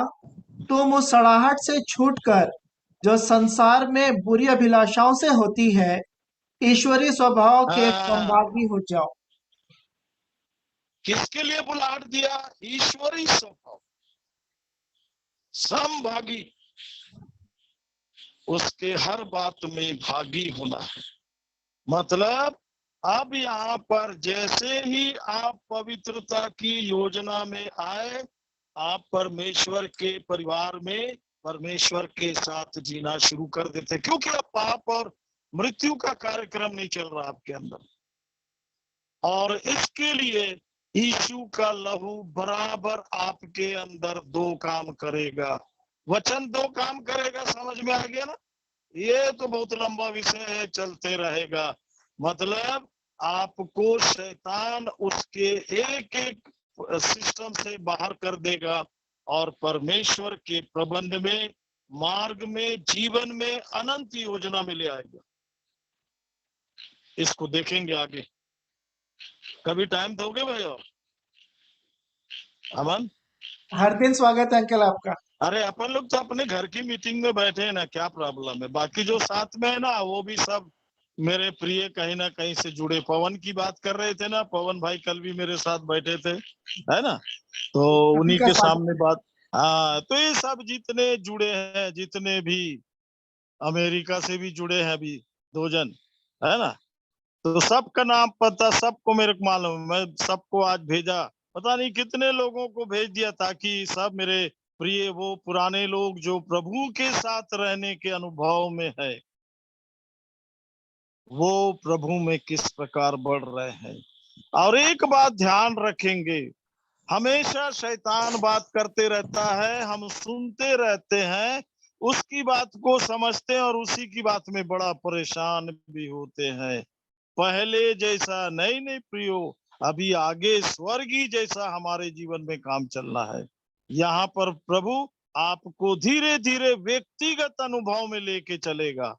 तुम उस सड़ाहट से छूटकर, जो संसार में बुरी अभिलाषाओं से होती है, ईश्वरीय स्वभाव के हाँ, संभागी हो जाओ। किसके लिए बुलाहट दिया? ईश्वरी स्वभाव समभागी, उसके हर बात में भागी होना है। मतलब अब यहाँ पर जैसे ही आप पवित्रता की योजना में आए, आप परमेश्वर के परिवार में परमेश्वर के साथ जीना शुरू कर देते, क्योंकि अब पाप और मृत्यु का कार्यक्रम नहीं चल रहा आपके अंदर। और इसके लिए यीशु का लहू बराबर आपके अंदर दो काम करेगा। वचन दो काम करेगा, समझ में आ गया ना? ये तो बहुत लंबा विषय है, चलते रहेगा। मतलब आपको शैतान उसके एक एक सिस्टम से बाहर कर देगा और परमेश्वर के प्रबंध में, मार्ग में, जीवन में, अनंत योजना में ले आएगा। इसको देखेंगे आगे। कभी टाइम दोगे भाई? और अमन, हर दिन स्वागत है अंकल आपका। अरे अपन लोग तो अपने घर की मीटिंग में बैठे हैं ना, क्या प्रॉब्लम है? बाकी जो साथ में है ना, वो भी सब मेरे प्रिय कहीं ना कहीं से जुड़े। पवन की बात कर रहे थे ना, पवन भाई कल भी मेरे साथ बैठे थे, है ना? तो सभी उन्हीं का के स्वागत सामने है। बात। हाँ, तो ये सब जितने जुड़े हैं, जितने भी अमेरिका से भी जुड़े हैं अभी 2 जन, है ना? तो सबका नाम पता, सबको मेरे को मालूम है। मैं सबको आज भेजा, पता नहीं कितने लोगों को भेज दिया, ताकि सब मेरे प्रिय वो पुराने लोग जो प्रभु के साथ रहने के अनुभव में है, वो प्रभु में किस प्रकार बढ़ रहे हैं। और एक बात ध्यान रखेंगे, हमेशा शैतान बात करते रहता है, हम सुनते रहते हैं, उसकी बात को समझते हैं और उसी की बात में बड़ा परेशान भी होते हैं। पहले जैसा नहीं नहीं प्रियो, अभी आगे स्वर्गीय जैसा हमारे जीवन में काम चलना है। यहाँ पर प्रभु आपको धीरे धीरे व्यक्तिगत अनुभव में लेके चलेगा।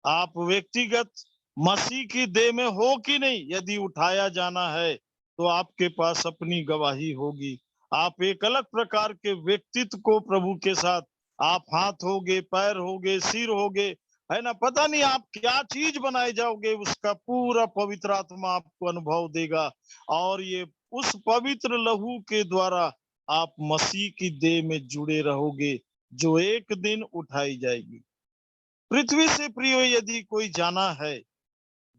आप व्यक्तिगत मसीह की देह में हो कि नहीं, यदि उठाया जाना है तो आपके पास अपनी गवाही होगी। आप एक अलग प्रकार के व्यक्तित्व को प्रभु के साथ, आप हाथ होगे, पैर होगे, सिर होगे, है ना? पता नहीं आप क्या चीज बनाए जाओगे, उसका पूरा पवित्र आत्मा आपको अनुभव देगा। और ये उस पवित्र लहू के द्वारा आप मसीह की देह में जुड़े रहोगे, जो एक दिन उठाई जाएगी। पृथ्वी से प्रियो यदि कोई जाना है,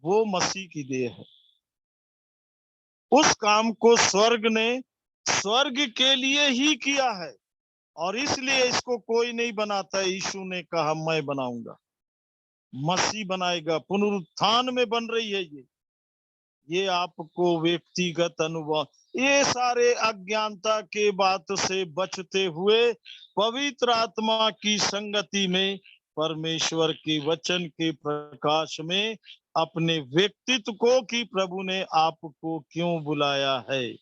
वो मसीह की देह है। उस काम को स्वर्ग ने स्वर्ग के लिए ही किया है, और इसलिए इसको कोई नहीं बनाता। यीशु ने कहा मैं बनाऊंगा, मसीह बनाएगा, पुनरुत्थान में बन रही है ये आपको व्यक्तिगत अनुभव। ये सारे अज्ञानता के बात से बचते हुए पवित्र आत्मा की संगति में, परमेश्वर के वचन के प्रकाश में अपने व्यक्तित्व को, कि प्रभु ने आपको क्यों बुलाया है।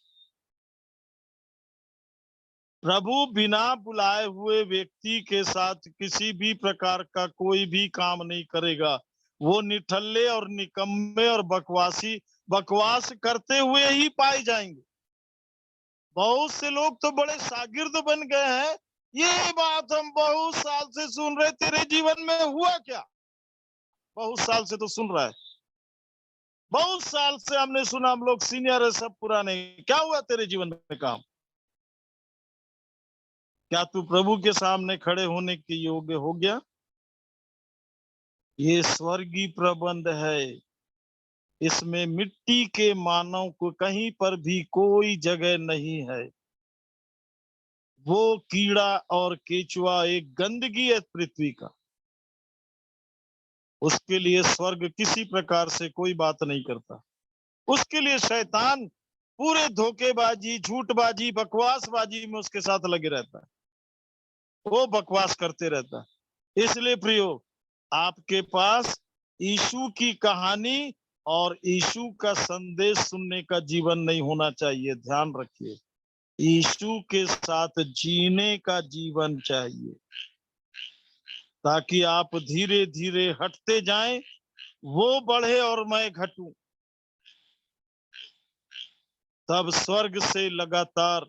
प्रभु बिना बुलाए हुए व्यक्ति के साथ किसी भी प्रकार का कोई भी काम नहीं करेगा। वो निठल्ले और निकम्मे और बकवास करते हुए ही पाए जाएंगे। बहुत से लोग तो बड़े शागिर्द बन गए हैं। ये बात हम बहुत साल से सुन रहे, तेरे जीवन में हुआ क्या? बहुत साल से तो सुन रहा है, बहुत साल से हमने सुना, हम लोग सीनियर है, सब पुराने। क्या हुआ तेरे जीवन में काम? क्या तू प्रभु के सामने खड़े होने के योग्य हो गया? ये स्वर्गीय प्रबंध है, इसमें मिट्टी के मानव को कहीं पर भी कोई जगह नहीं है। वो कीड़ा और केचुआ एक गंदगी है पृथ्वी का, उसके लिए स्वर्ग किसी प्रकार से कोई बात नहीं करता। उसके लिए शैतान पूरे धोखेबाजी, झूठबाजी, बकवासबाजी में उसके साथ लगे रहता है, वो बकवास करते रहता है। इसलिए प्रियो, आपके पास यीशु की कहानी और यीशु का संदेश सुनने का जीवन नहीं होना चाहिए, ध्यान रखिए। यीशु के साथ जीने का जीवन चाहिए, ताकि आप धीरे धीरे हटते जाएं, वो बढ़े और मैं घटूं। तब स्वर्ग से लगातार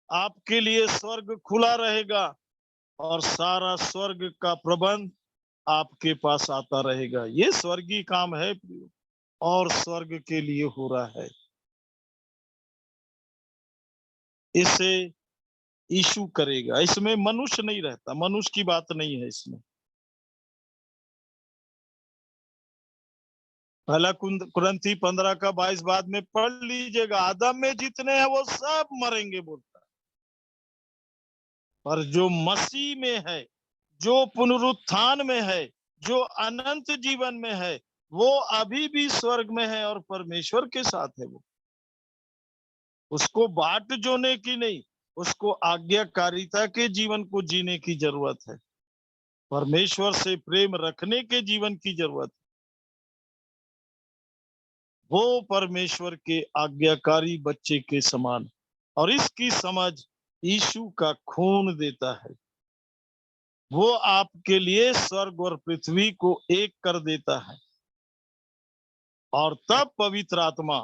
आपके लिए स्वर्ग खुला रहेगा और सारा स्वर्ग का प्रबंध आपके पास आता रहेगा। ये स्वर्गीय काम है और स्वर्ग के लिए हो रहा है। इसे यीशु करेगा, इसमें मनुष्य नहीं रहता, मनुष्य की बात नहीं है इसमें। पहला कुरिन्थी 15 का 22 बाद में पढ़ लीजिएगा। आदम में जितने हैं वो सब मरेंगे बोलता है, पर जो मसीह में है, जो पुनरुत्थान में है, जो अनंत जीवन में है, वो अभी भी स्वर्ग में है और परमेश्वर के साथ है। वो उसको बाट जोने की नहीं, उसको आज्ञाकारिता के जीवन को जीने की जरूरत है, परमेश्वर से प्रेम रखने के जीवन की जरूरत है। वो परमेश्वर के आज्ञाकारी बच्चे के समान, और इसकी समझ यीशु का खून देता है। वो आपके लिए स्वर्ग और पृथ्वी को एक कर देता है। और तब पवित्र आत्मा,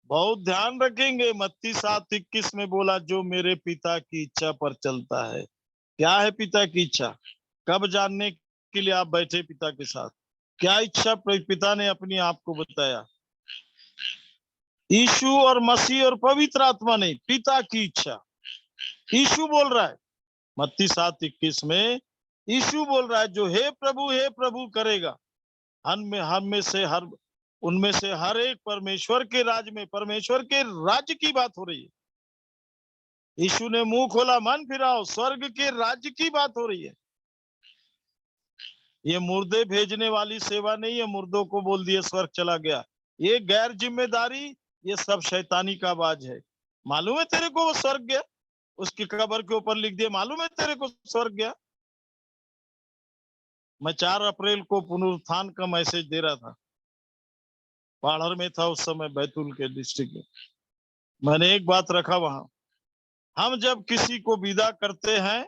बहुत ध्यान रखेंगे, मत्ती 7:21 में बोला, जो मेरे पिता की इच्छा पर चलता है। क्या है पिता की इच्छा? कब जानने के लिए आप बैठे पिता के साथ? क्या इच्छा पिता ने अपनी आप को बताया? यीशु और मसीह और पवित्र आत्मा नहीं, पिता की इच्छा। यीशु बोल रहा है मत्ती 7:21 में, यीशु बोल रहा है, जो हे प्रभु करेगा, हम में से हर उनमें से हर एक परमेश्वर के राज में, परमेश्वर के राज्य की बात हो रही है। यीशु ने मुंह खोला, मन फिराओ, स्वर्ग के राज्य की बात हो रही है। ये मुर्दे भेजने वाली सेवा नहीं है, मुर्दों को बोल दिए स्वर्ग चला गया। ये गैर जिम्मेदारी, ये सब शैतानी का बाज है। मालूम है तेरे को वो स्वर्ग गया? उसकी कब्र के ऊपर लिख दिया, मालूम है तेरे को स्वर्ग गया? मैं 4 अप्रैल को पुनरुत्थान का मैसेज दे रहा था, पाड़र में था उस समय, बैतूल के डिस्ट्रिक्ट में। मैंने एक बात रखा वहां, हम जब किसी को विदा करते हैं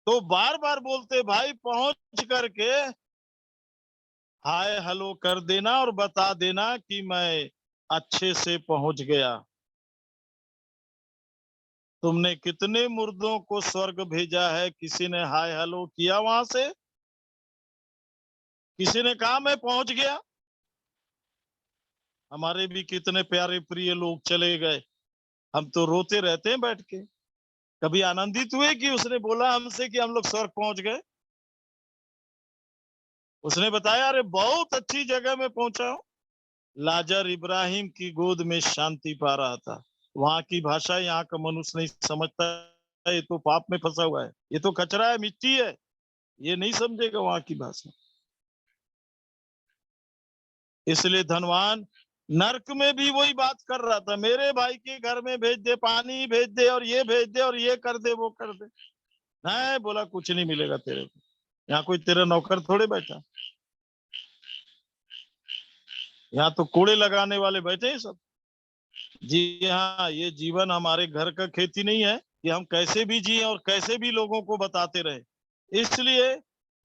तो बार बार बोलते, भाई पहुंच करके हाय हेलो कर देना और बता देना कि मैं अच्छे से पहुंच गया। तुमने कितने मुर्दों को स्वर्ग भेजा है? किसी ने हाय हेलो किया वहां से? किसी ने कहा मैं पहुंच गया? हमारे भी कितने प्यारे प्रिय लोग चले गए, हम तो रोते रहते हैं बैठ के। कभी आनंदित हुए कि उसने बोला हमसे कि हम लोग स्वर्ग पहुंच गए? उसने बताया, अरे बहुत अच्छी जगह में पहुंचा हूं। लाजर इब्राहिम की गोद में शांति पा रहा था। वहां की भाषा यहाँ का मनुष्य नहीं समझता है, ये तो पाप में फंसा हुआ है, ये तो कचरा है, मिट्टी है, ये नहीं समझेगा वहां की भाषा। इसलिए धनवान नरक में भी वही बात कर रहा था, मेरे भाई के घर में भेज दे, पानी भेज दे, और ये भेज दे, और ये कर दे, वो कर दे। नहीं, बोला कुछ नहीं मिलेगा तेरे को, यहाँ कोई तेरा नौकर थोड़े बैठा, यहाँ तो कूड़े लगाने वाले बैठे हैं सब। जी हाँ, ये जीवन हमारे घर का खेती नहीं है कि हम कैसे भी जिए और कैसे भी लोगों को बताते रहे। इसलिए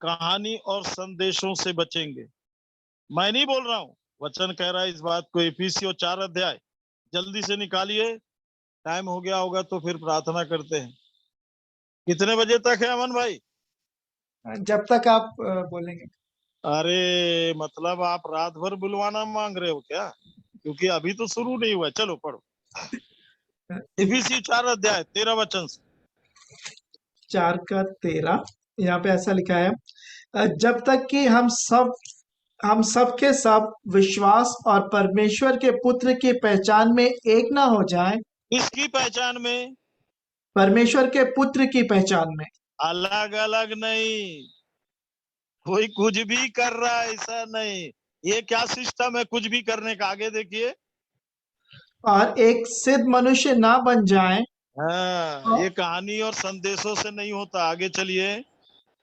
कहानी और संदेशों से बचेंगे। मैं नहीं बोल रहा हूँ, वचन कह रहा है इस बात को। इफिसियों 4 अध्याय जल्दी से निकालिए, टाइम हो गया होगा तो फिर प्रार्थना करते हैं। कितने बजे तक है अमन भाई? जब तक आप बोलेंगे। अरे मतलब आप रात भर बुलवाना मांग रहे हो क्या? क्योंकि अभी तो शुरू नहीं हुआ। चलो पढ़ो, इफिसी 4 अध्याय 13 वचन से। 4 का 13, यहाँ पे ऐसा लिखा है, जब तक कि हम सब के सब विश्वास और परमेश्वर के पुत्र की पहचान में एक ना हो जाएं। इसकी पहचान में, परमेश्वर के पुत्र की पहचान में। अलग अलग नहीं, कोई कुछ भी कर रहा है ऐसा नहीं। ये क्या सिस्टम है कुछ भी करने का? आगे देखिए। और एक सिद्ध मनुष्य ना बन जाएं, हाँ, ये कहानी और संदेशों से नहीं होता। आगे चलिए।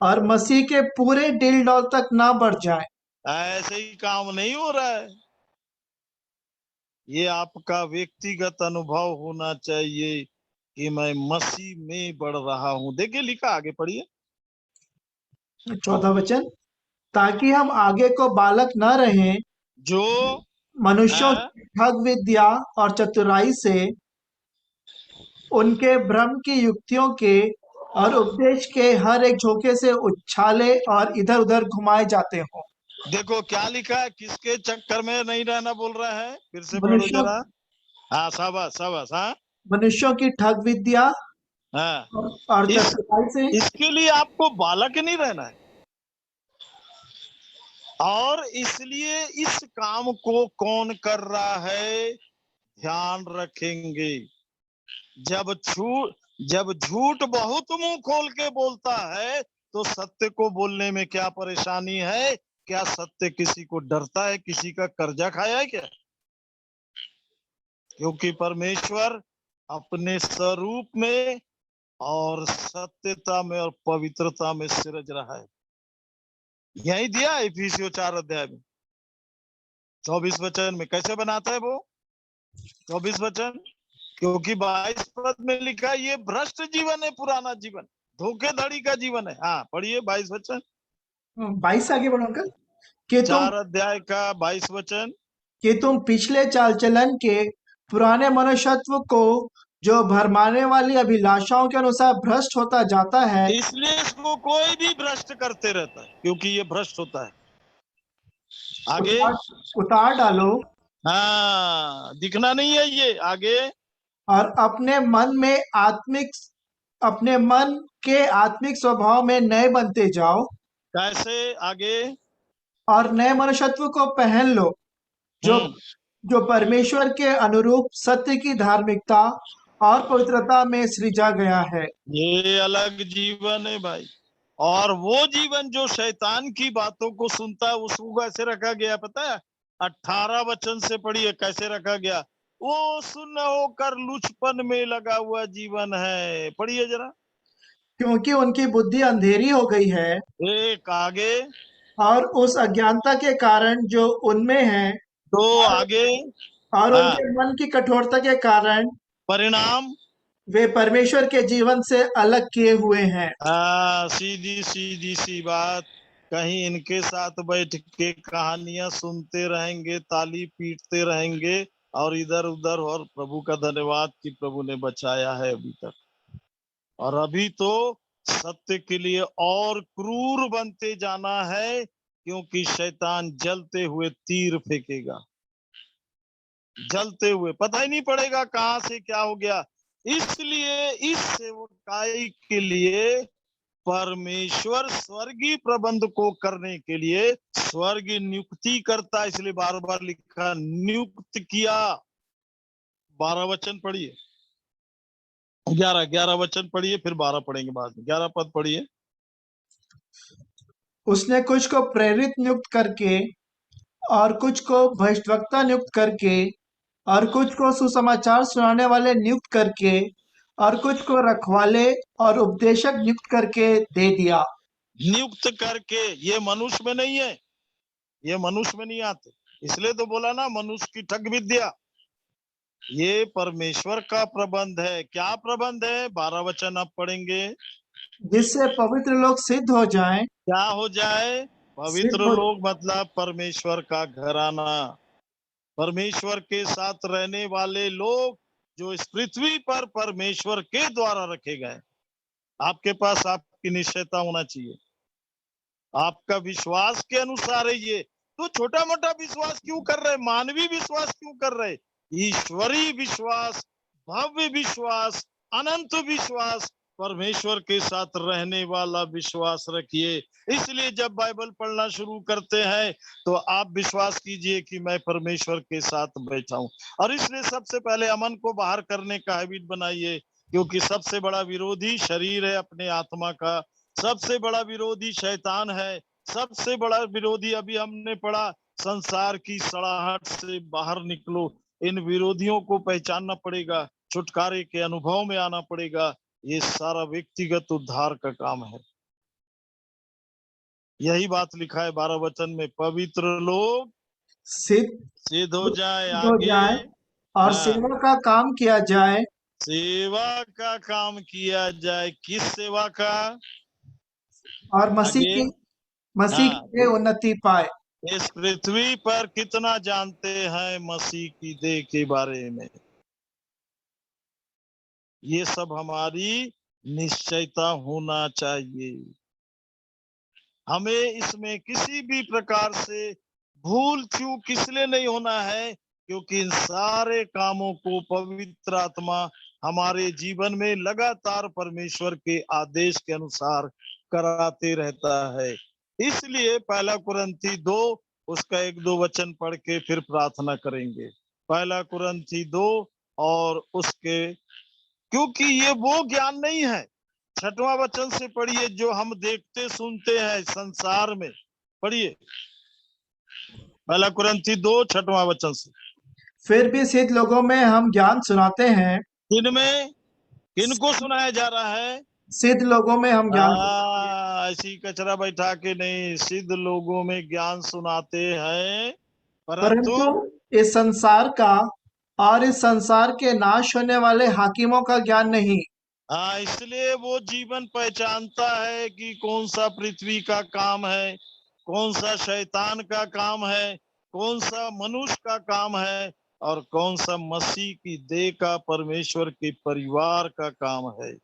और मसीह के पूरे दिल डॉल तक ना बढ़ जाएं। ऐसे ही काम नहीं हो रहा है। ये आपका व्यक्तिगत अनुभव होना चाहिए कि मैं मसीह में बढ़ रहा हूं। देखिए लिखा, आगे पढ़िए। 14 वचन, ताकि हम आगे को बालक न रहें, जो मनुष्यों है की ठग विद्या और चतुराई से, उनके भ्रम की युक्तियों के और उपदेश के हर एक झोंके से उछाले और इधर उधर घुमाए जाते हो। देखो क्या लिखा है, किसके चक्कर में नहीं रहना बोल रहा है, फिर से पढ़ो मनुष्यों जरा। हाँ शाबाश शाबाश। हाँ मनुष्यों की ठग विद्या हाँ, और इस चतुराई से। इसके लिए आपको बालक नहीं रहना है, और इसलिए इस काम को कौन कर रहा है, ध्यान रखेंगे। जब झूठ जब झूठ बहुत मुंह खोल के बोलता है, तो सत्य को बोलने में क्या परेशानी है? क्या सत्य किसी को डरता है? किसी का कर्जा खाया है क्या? क्योंकि परमेश्वर अपने स्वरूप में और सत्यता में और पवित्रता में सिरज रहा है। यही दिया है इफिसियों 4 अध्याय में 24 वचन में। कैसे बनाता है वो 24 वचन? क्योंकि 22 पद में लिखा है, ये भ्रष्ट जीवन है, पुराना जीवन, धोखेधड़ी का जीवन है। हाँ पढ़िए 22 वचन, 22 आगे बढ़ो अंकल। कि तुम 4 अध्याय का 22 वचन। कि तुम पिछले चाल चलन के पुराने मनुष्यत्व को, जो भरमाने वाली अभिलाषाओं के अनुसार भ्रष्ट होता जाता है, इसलिए इसको कोई भी भ्रष्ट करते रहता है, क्योंकि ये भ्रष्ट होता है। आगे, उतार उतार डालो, हाँ दिखना नहीं है ये। आगे, और अपने मन के आत्मिक स्वभाव में नए बनते जाओ, कैसे? आगे, और नए मनुष्यत्व को पहन लो, जो हम्म, जो परमेश्वर के अनुरूप सत्य की धार्मिकता और पवित्रता में सृजा गया है। ये अलग जीवन है भाई। और वो जीवन जो शैतान की बातों को सुनता है, उसको कैसे रखा गया पता है? 18 वचन से पढ़िए कैसे रखा गया। वो सुन्न होकर लुचपन में लगा हुआ जीवन है। पढ़िए जरा। क्योंकि उनकी बुद्धि अंधेरी हो गई है, एक आगे, और उस अज्ञानता के कारण जो उनमें है, दो और आगे। और हाँ, उनके मन की कठोरता के कारण परिणाम। वे परमेश्वर के जीवन से अलग किए हुए हैं। हाँ, सीधी सीधी सी बात। कहीं इनके साथ बैठ के कहानियां सुनते रहेंगे, ताली पीटते रहेंगे, और इधर उधर। और प्रभु का धन्यवाद कि प्रभु ने बचाया है अभी तक। और अभी तो सत्य के लिए और क्रूर बनते जाना है, क्योंकि शैतान जलते हुए तीर फेंकेगा। जलते हुए पता ही नहीं पड़ेगा कहां से क्या हो गया। इसलिए इस सेवकाई के लिए परमेश्वर स्वर्गीय प्रबंध को करने के लिए स्वर्गीय नियुक्ति करता है। इसलिए बार बार लिखा नियुक्त किया। 12 वचन पढ़िए, 11 वचन पढ़िए, फिर 12 पढ़ेंगे बाद में। 11 पद पढ़िए। उसने कुछ को प्रेरित नियुक्त करके, और कुछ को भविष्यद्वक्ता नियुक्त करके, और कुछ को सुसमाचार सुनाने वाले नियुक्त करके, और कुछ को रखवाले और उपदेशक नियुक्त करके दे दिया। नियुक्त करके, ये मनुष्य में नहीं है, ये मनुष्य में नहीं आते। इसलिए तो बोला ना, मनुष्य की ठग विद्या। ये परमेश्वर का प्रबंध है। क्या प्रबंध है? 12 वचन अब पढ़ेंगे। जिससे पवित्र लोग सिद्ध हो जाएं। क्या हो जाए? सिद्ध पवित्र हो लोग मतलब परमेश्वर का घराना, परमेश्वर के साथ रहने वाले लोग, जो इस पृथ्वी पर परमेश्वर के द्वारा रखे गए। आपके पास आपकी निश्चयता होना चाहिए, आपका विश्वास के अनुसार है ये। तो छोटा मोटा विश्वास क्यों कर रहे? मानवीय विश्वास क्यों कर रहे? ईश्वरीय विश्वास, भव्य विश्वास, अनंत विश्वास, परमेश्वर के साथ रहने वाला विश्वास रखिए। इसलिए जब बाइबल पढ़ना शुरू करते हैं, तो आप विश्वास कीजिए कि मैं परमेश्वर के साथ बैठा हूं। और इसलिए सबसे पहले अमन को बाहर करने का हैबिट बनाइए, क्योंकि सबसे बड़ा विरोधी शरीर है अपने आत्मा का। सबसे बड़ा विरोधी शैतान है। सबसे बड़ा विरोधी, अभी हमने पढ़ा, संसार की सड़ाहट से बाहर निकलो। इन विरोधियों को पहचानना पड़ेगा, छुटकारे के अनुभव में आना पड़ेगा। ये सारा व्यक्तिगत उद्धार का काम है। यही बात लिखा है 12 वचन में, पवित्र लोग सिद्ध सिद्ध हो जाए। हो आगे, जाए, और हाँ, सेवा का काम किया जाए, सेवा का काम किया जाए। किस सेवा का? और आगे। मसीह हाँ, की उन्नति पाए। इस पृथ्वी पर कितना जानते हैं मसीह की देह के बारे में? ये सब हमारी निश्चयता होना चाहिए। हमें इसमें किसी भी प्रकार से भूल चूक इसलिए नहीं होना है क्योंकि इन सारे कामों को पवित्र आत्मा हमारे जीवन में लगातार परमेश्वर के आदेश के अनुसार कराते रहता है। इसलिए पहला कुरिन्थी 2 उसका 1-2 वचन पढ़ के फिर प्रार्थना करेंगे। पहला कुरिन्थी 2 और उसके, क्योंकि ये वो ज्ञान नहीं है, 6वां वचन से पढ़िए, जो हम देखते सुनते हैं संसार में। पढ़िए पहला कुरिन्थी 2 6वां वचन से। फिर भी सिद्ध लोगों में हम ज्ञान सुनाते हैं। इनमें किनको सुनाया जा रहा है? सिद्ध लोगों में हम ज्ञान, ऐसी कचरा बैठा के नहीं, सिद्ध लोगों में ज्ञान सुनाते हैं, परंतु परंतु इस संसार का और इस संसार के नाश होने वाले हाकिमों का ज्ञान नहीं। हाँ, इसलिए वो जीवन पहचानता है कि कौन सा पृथ्वी का काम है, कौन सा शैतान का काम है, कौन सा मनुष्य का काम है और कौन सा मसीह की देह का, परमेश्वर के परिवार का काम है।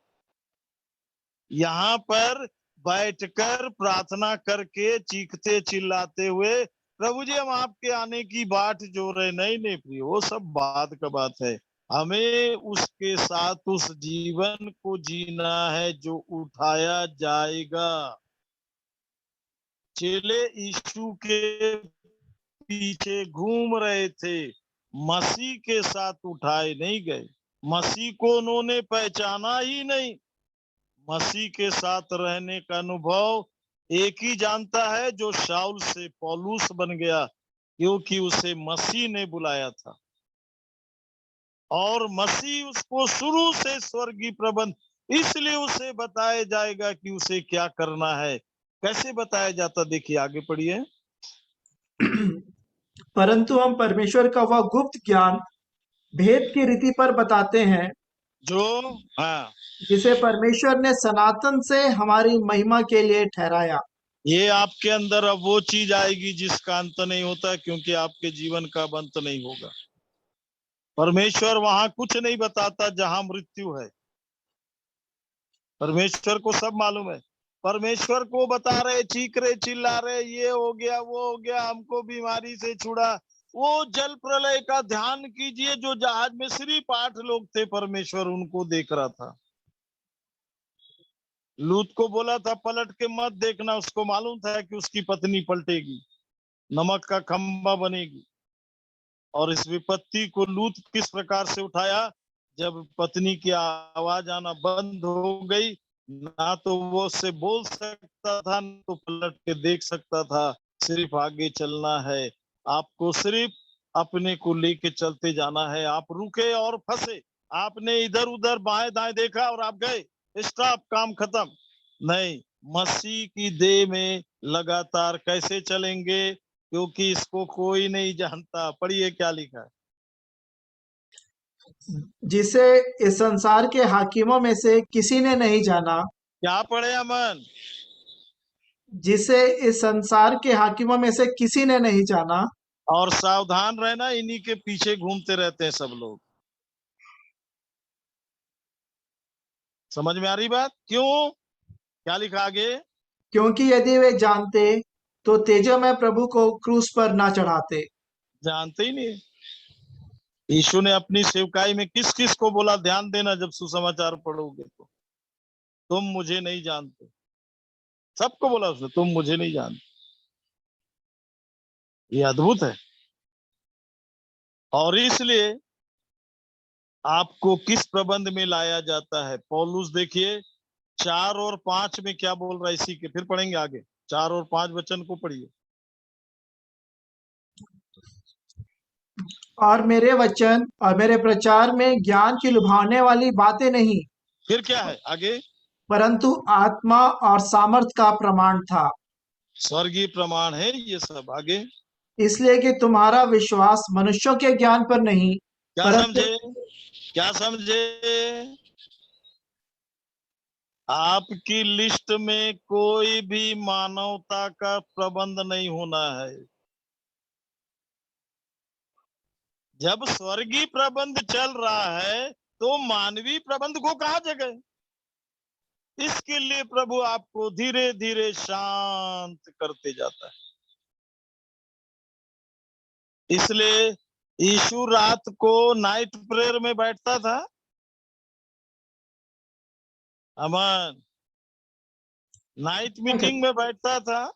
यहाँ पर बैठकर प्रार्थना करके चीखते चिल्लाते हुए प्रभु जी हम आपके आने की बाट जो रहे, नहीं नहीं प्रिय, वो सब बात का बात है। हमें उसके साथ उस जीवन को जीना है जो उठाया जाएगा। चेले यीशु के पीछे घूम रहे थे, मसीह के साथ उठाए नहीं गए, मसीह को उन्होंने पहचाना ही नहीं। मसीह के साथ रहने का अनुभव एक ही जानता है जो शाऊल से पौलुस बन गया, क्योंकि उसे मसीह ने बुलाया था और मसीह उसको शुरू से स्वर्गीय प्रबंध इसलिए उसे बताया जाएगा कि उसे क्या करना है। कैसे बताया जाता, देखिए आगे पढ़िए। परंतु हम परमेश्वर का वह गुप्त ज्ञान भेद की रीति पर बताते हैं, जो, हाँ, जिसे परमेश्वर ने सनातन से हमारी महिमा के लिए ठहराया। ये आपके अंदर अब वो चीज आएगी जिसका अंत नहीं होता, क्योंकि आपके जीवन का अब अंत नहीं होगा। परमेश्वर वहां कुछ नहीं बताता जहां मृत्यु है। परमेश्वर को सब मालूम है। परमेश्वर को बता रहे, चीख रहे, चिल्ला रहे, ये हो गया, वो हो गया, हमको बीमारी से छुड़ा। वो जल प्रलय का ध्यान कीजिए, जो जहाज में सिर्फ 8 लोग थे, परमेश्वर उनको देख रहा था। लूत को बोला था पलट के मत देखना, उसको मालूम था कि उसकी पत्नी पलटेगी, नमक का खंबा बनेगी। और इस विपत्ति को लूत किस प्रकार से उठाया? जब पत्नी की आवाज आना बंद हो गई, ना तो वो उससे बोल सकता था, ना तो पलट के देख सकता था। सिर्फ आगे चलना है, आपको सिर्फ अपने को लेके चलते जाना है। आप रुके और फंसे, आपने इधर उधर बाएं दाएं देखा और आप गए, स्टॉप, काम खत्म। नहीं, मसीह की देह में लगातार कैसे चलेंगे? क्योंकि इसको कोई नहीं जानता। पढ़िए क्या लिखा है। जिसे इस संसार के हाकिमों में से किसी ने नहीं जाना। क्या पढ़े अमन? जिसे इस संसार के हाकिमों में से किसी ने नहीं जाना। और सावधान रहना, इन्हीं के पीछे घूमते रहते हैं सब लोग। समझ में आ रही बात? क्यों? क्या लिखा आगे? क्योंकि यदि वे जानते तो तेजोमय प्रभु को क्रूस पर ना चढ़ाते। जानते ही नहीं। यीशु ने अपनी सेवकाई में किस किस को बोला? ध्यान देना, जब सुसमाचार पढ़ोगे तो, तुम मुझे नहीं जानते। सबको बोला उसने, तुम मुझे नहीं जानते। ये अद्भुत है। और इसलिए आपको किस प्रबंध में लाया जाता है? पौलुस देखिए 4 और 5 में क्या बोल रहा है, इसी के फिर पढ़ेंगे आगे। 4 और 5 वचन को पढ़िए। और मेरे वचन और मेरे प्रचार में ज्ञान की लुभावने वाली बातें नहीं, फिर क्या है आगे? परंतु आत्मा और सामर्थ का प्रमाण था। स्वर्गीय प्रमाण है ये सब। आगे, इसलिए कि तुम्हारा विश्वास मनुष्यों के ज्ञान पर नहीं, क्या समझे? क्या समझे? आपकी लिस्ट में कोई भी मानवता का प्रबंध नहीं होना है। जब स्वर्गीय प्रबंध चल रहा है तो मानवीय प्रबंध को कहाँ जगह? इसके लिए प्रभु आपको धीरे धीरे शांत करते जाता है। इसलिए यीशु रात को नाइट प्रेयर में बैठता था। अमन, नाइट मीटिंग में बैठता था,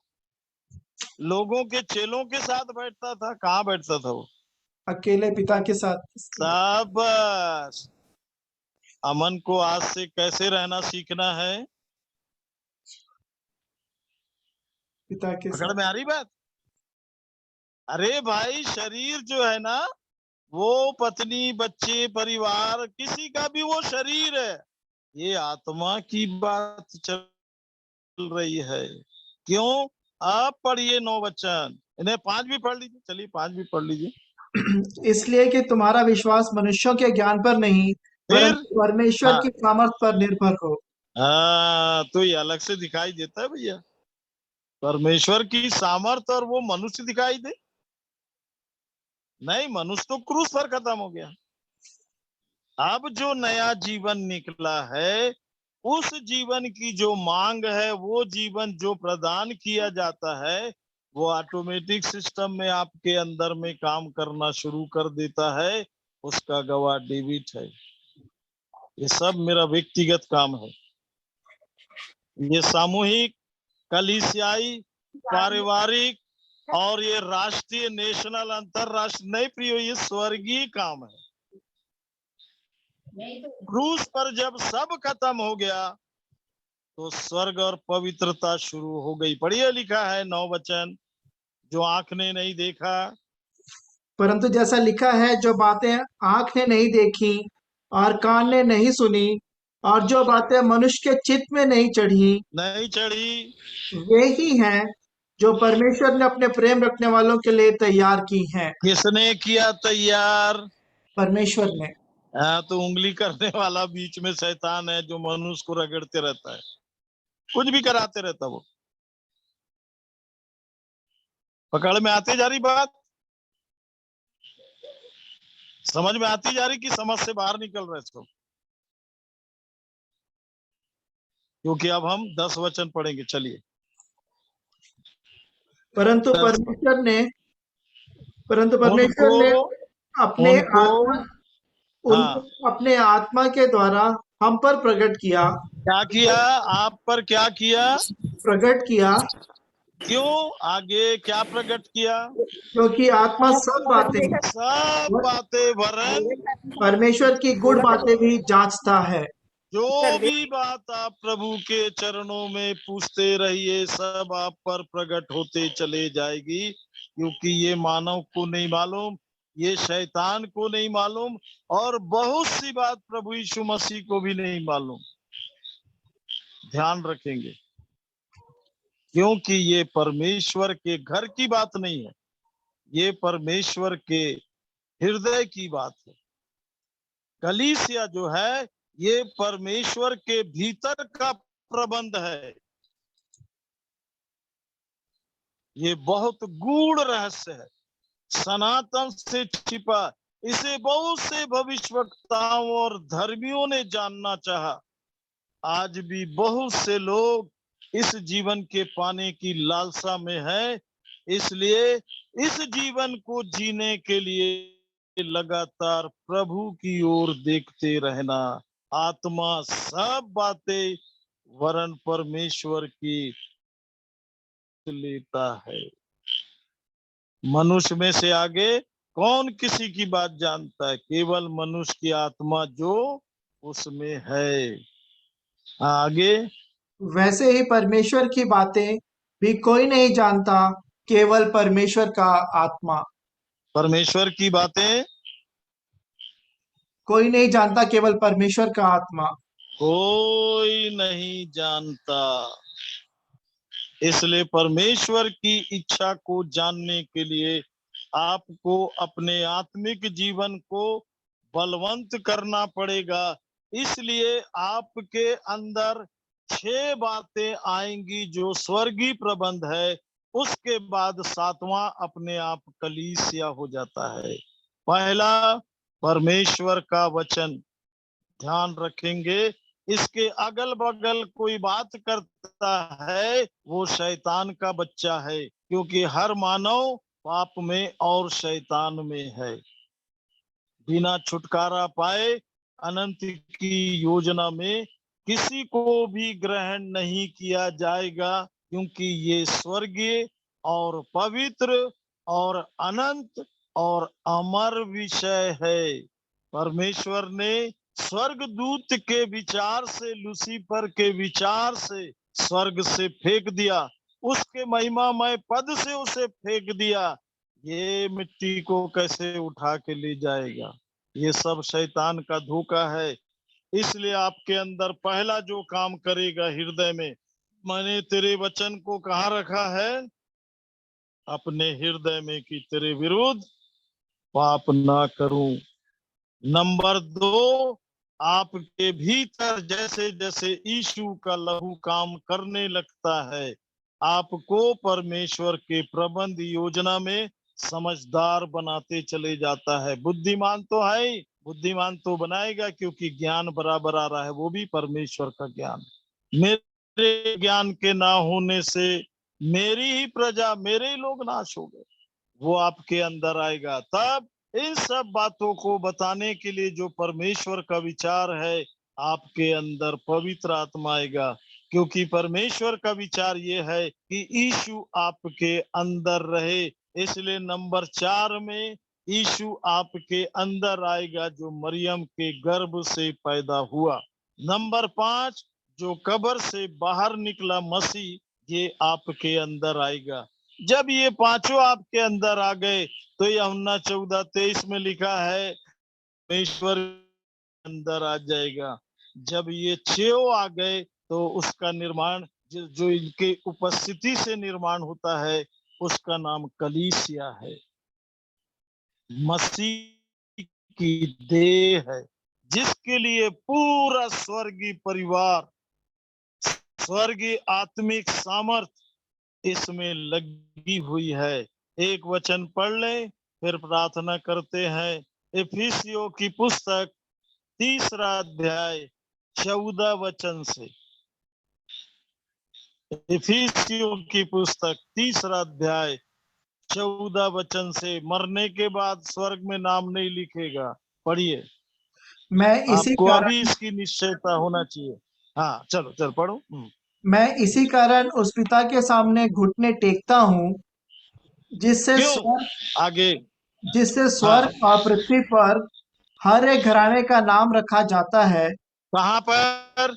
लोगों के चेलों के साथ बैठता था। कहाँ बैठता था वो? अकेले पिता के साथ। शाबाश। अमन को आज से कैसे रहना सीखना है? पिता के पकड़ साथ। में आ रही बात? अरे भाई, शरीर जो है ना, वो पत्नी, बच्चे, परिवार, किसी का भी वो शरीर है। ये आत्मा की बात चल रही है। क्यों? आप पढ़िए 9 वचन, इन्हें 5 भी पढ़ लीजिए। चलिए 5 भी पढ़ लीजिए। इसलिए कि तुम्हारा विश्वास मनुष्यों के ज्ञान पर नहीं, फिर परंतु परमेश्वर हाँ, की सामर्थ पर निर्भर हो। तो ये अलग से दिखाई देता है भैया। परमेश्वर की सामर्थ और वो मनुष्य दिखाई दे? नहीं, मनुष्य तो क्रूस पर खत्म हो गया। अब जो नया जीवन निकला है, उस जीवन की जो मांग है, वो जीवन जो प्रदान किया जाता है, वो ऑटोमेटिक सिस्टम में आपके अंदर में काम करना शुरू कर देता है। उसका गवाह डेविड है। ये सब मेरा व्यक्तिगत काम है। ये सामूहिक, कलीसियाई, पारिवारिक और ये राष्ट्रीय, नेशनल, अंतरराष्ट्रीय नहीं प्रियो, ये स्वर्गीय काम है। क्रूस पर जब सब खत्म हो गया तो स्वर्ग और पवित्रता शुरू हो गई। पढ़िए, लिखा है 9 वचन, जो आंख ने नहीं देखा, परंतु जैसा लिखा है, जो बातें आंख ने नहीं देखी और कान ने नहीं सुनी और जो बातें मनुष्य के चित्त में नहीं चढ़ी, नहीं चढ़ी, वे ही हैं जो परमेश्वर ने अपने प्रेम रखने वालों के लिए तैयार की हैं। किसने किया तैयार? परमेश्वर ने। हाँ, तो उंगली करने वाला बीच में शैतान है, जो मनुष्य को रगड़ते रहता है, कुछ भी कराते रहता वो। पकड़ में आती जा रही बात? समझ में आती जा रही कि समझ से बाहर निकल रहे सब? क्योंकि अब हम 10 वचन पढ़ेंगे। चलिए, परंतु 10 परमेश्वर ने परंतु परमेश्वर उनको ने अपने उनको आत्मा हाँ, उनको अपने आत्मा के द्वारा हम पर क्या किया? आप पर क्या किया? प्रकट किया, क्यों? आगे क्या प्रकट किया? क्योंकि आत्मा सब बातें वरन परमेश्वर की गुड़ बातें भी जांचता है। जो भी बात आप प्रभु के चरणों में पूछते रहिए, सब आप पर प्रकट होते चले जाएगी। क्योंकि ये मानव को नहीं मालूम, ये शैतान को नहीं मालूम, और बहुत सी बात प्रभु यीशु मसीह को भी नहीं मालूम। ध्यान रखेंगे, क्योंकि ये परमेश्वर के घर की बात नहीं है, ये परमेश्वर के हृदय की बात है। कलीसिया जो है, ये परमेश्वर के भीतर का प्रबंध है। ये बहुत गूढ़ रहस्य है, सनातन से छिपा। इसे बहुत से भविष्यवक्ताओं और धर्मियों ने जानना चाहा। आज भी बहुत से लोग इस जीवन के पाने की लालसा में हैं। इसलिए इस जीवन को जीने के लिए लगातार प्रभु की ओर देखते रहना। आत्मा सब बातें वरन परमेश्वर की लेता है। मनुष्य में से आगे कौन किसी की बात जानता है? केवल मनुष्य की आत्मा जो उसमें है। आगे, वैसे ही परमेश्वर की बातें भी कोई नहीं जानता, केवल परमेश्वर का आत्मा। परमेश्वर की बातें कोई नहीं जानता, केवल परमेश्वर का आत्मा। कोई नहीं जानता। इसलिए परमेश्वर की इच्छा को जानने के लिए आपको अपने आत्मिक जीवन को बलवंत करना पड़ेगा। इसलिए आपके अंदर 6 बातें आएंगी जो स्वर्गीय प्रबंध है। उसके बाद 7वां अपने आप कलीसिया हो जाता है। पहला, परमेश्वर का वचन, ध्यान रखेंगे। इसके अगल बगल कोई बात करता है वो शैतान का बच्चा है, क्योंकि हर मानव पाप में और शैतान में है। बिना छुटकारा पाए अनंत की योजना में किसी को भी ग्रहण नहीं किया जाएगा, क्योंकि ये स्वर्गीय और पवित्र और अनंत और अमर विषय है। परमेश्वर ने स्वर्गदूत के विचार से, लूसीफर के विचार से स्वर्ग से फेंक दिया, उसके महिमामय पद से उसे फेंक दिया। ये मिट्टी को कैसे उठा के ले जाएगा? ये सब शैतान का धोखा है। इसलिए आपके अंदर पहला जो काम करेगा हृदय में, मैंने तेरे वचन को कहाँ रखा है? अपने हृदय में, कि तेरे विरुद्ध पाप ना करूं। नंबर 2, आपके भीतर जैसे जैसे यीशु का लहू काम करने लगता है, आपको परमेश्वर के प्रबंध योजना में समझदार बनाते चले जाता है। बुद्धिमान तो है ही, बुद्धिमान तो बनाएगा, क्योंकि ज्ञान बराबर आ रहा है, वो भी परमेश्वर का ज्ञान। मेरे ज्ञान के ना होने से मेरी ही प्रजा, मेरे ही लोग नाश हो गए। वो आपके अंदर आएगा। तब इन सब बातों को बताने के लिए जो परमेश्वर का विचार है, आपके अंदर पवित्र आत्मा आएगा, क्योंकि परमेश्वर का विचार ये है कि यीशु आपके अंदर रहे। इसलिए नंबर 4 में यीशु आपके अंदर आएगा, जो मरियम के गर्भ से पैदा हुआ। नंबर 5, जो कब्र से बाहर निकला मसीह, ये आपके अंदर आएगा। जब ये पांचों आपके अंदर आ गए तो यूहन्ना 14:23 में लिखा है, परमेश्वर अंदर आ जाएगा। जब ये 6 आ गए तो उसका निर्माण, जो इनके उपस्थिति से निर्माण होता है, उसका नाम कलीसिया है। मसीह की देह है, जिसके लिए पूरा स्वर्गीय परिवार, स्वर्गीय आत्मिक सामर्थ इसमें लगी हुई है। एक वचन पढ़ लें, फिर प्रार्थना करते हैं। इफिसियों की पुस्तक 3 अध्याय 14 वचन से। इफिसियों की पुस्तक 3 अध्याय 14 वचन से। मरने के बाद स्वर्ग में नाम नहीं लिखेगा। पढ़िए। मैं इसी आपको अभी कारण इसकी निश्चयता होना चाहिए। हाँ, चलो चलो पढ़ो। मैं इसी कारण उस पिता के सामने घुटने टेकता हूँ, जिससे क्यों? स्वर्ग आगे। जिससे हाँ, स्वर्ग और पृथ्वी पर हर एक घराने का नाम रखा जाता है। कहाँ पर?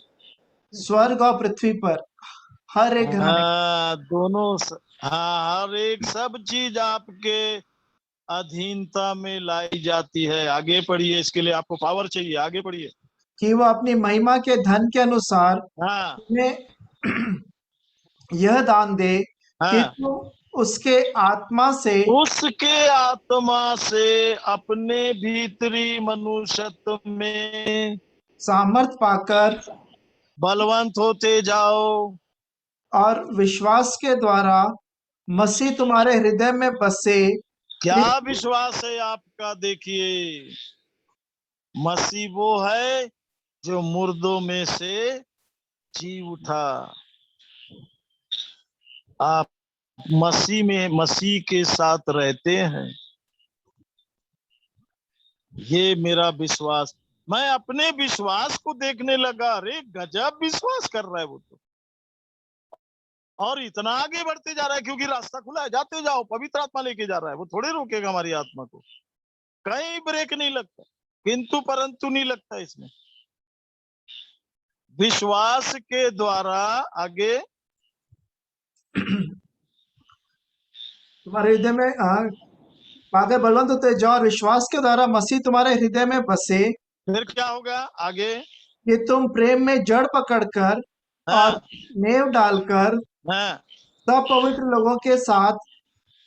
स्वर्ग और पृथ्वी पर हर एक घराने। दोनों हाँ, हर एक सब चीज आपके अधीनता में लाई जाती है। आगे पढ़िए, इसके लिए आपको पावर चाहिए। आगे पढ़िए। कि वह अपनी महिमा के धन के अनुसार हाँ तुम्हें यह दान दे कि हाँ, तुम उसके आत्मा से उसके आत्मा से अपने भीतरी मनुष्यत्व में सामर्थ पाकर बलवंत होते जाओ। और विश्वास के द्वारा मसीह तुम्हारे हृदय में बसे। क्या विश्वास है आपका? देखिए, मसीह वो है जो मुर्दों में से जी उठा। आप मसीह में, मसीह के साथ रहते हैं। ये मेरा विश्वास। मैं अपने विश्वास को देखने लगा, अरे गजब विश्वास कर रहा है वो तो, और इतना आगे बढ़ते जा रहा है, क्योंकि रास्ता खुला है। जाते जाओ, पवित्र आत्मा लेके जा रहा है, वो थोड़े रोकेगा हमारी आत्मा को। कहीं ब्रेक नहीं लगता, किंतु परंतु नहीं लगता इसमें। विश्वास के द्वारा आगे। तुम्हारे हृदय में आगे बलवंत होते जाओ और विश्वास के द्वारा मसीह तुम्हारे हृदय में बसे, फिर क्या होगा आगे? कि तुम प्रेम में जड़ पकड़कर और हाँ नेव डालकर हाँ सब पवित्र लोगों के साथ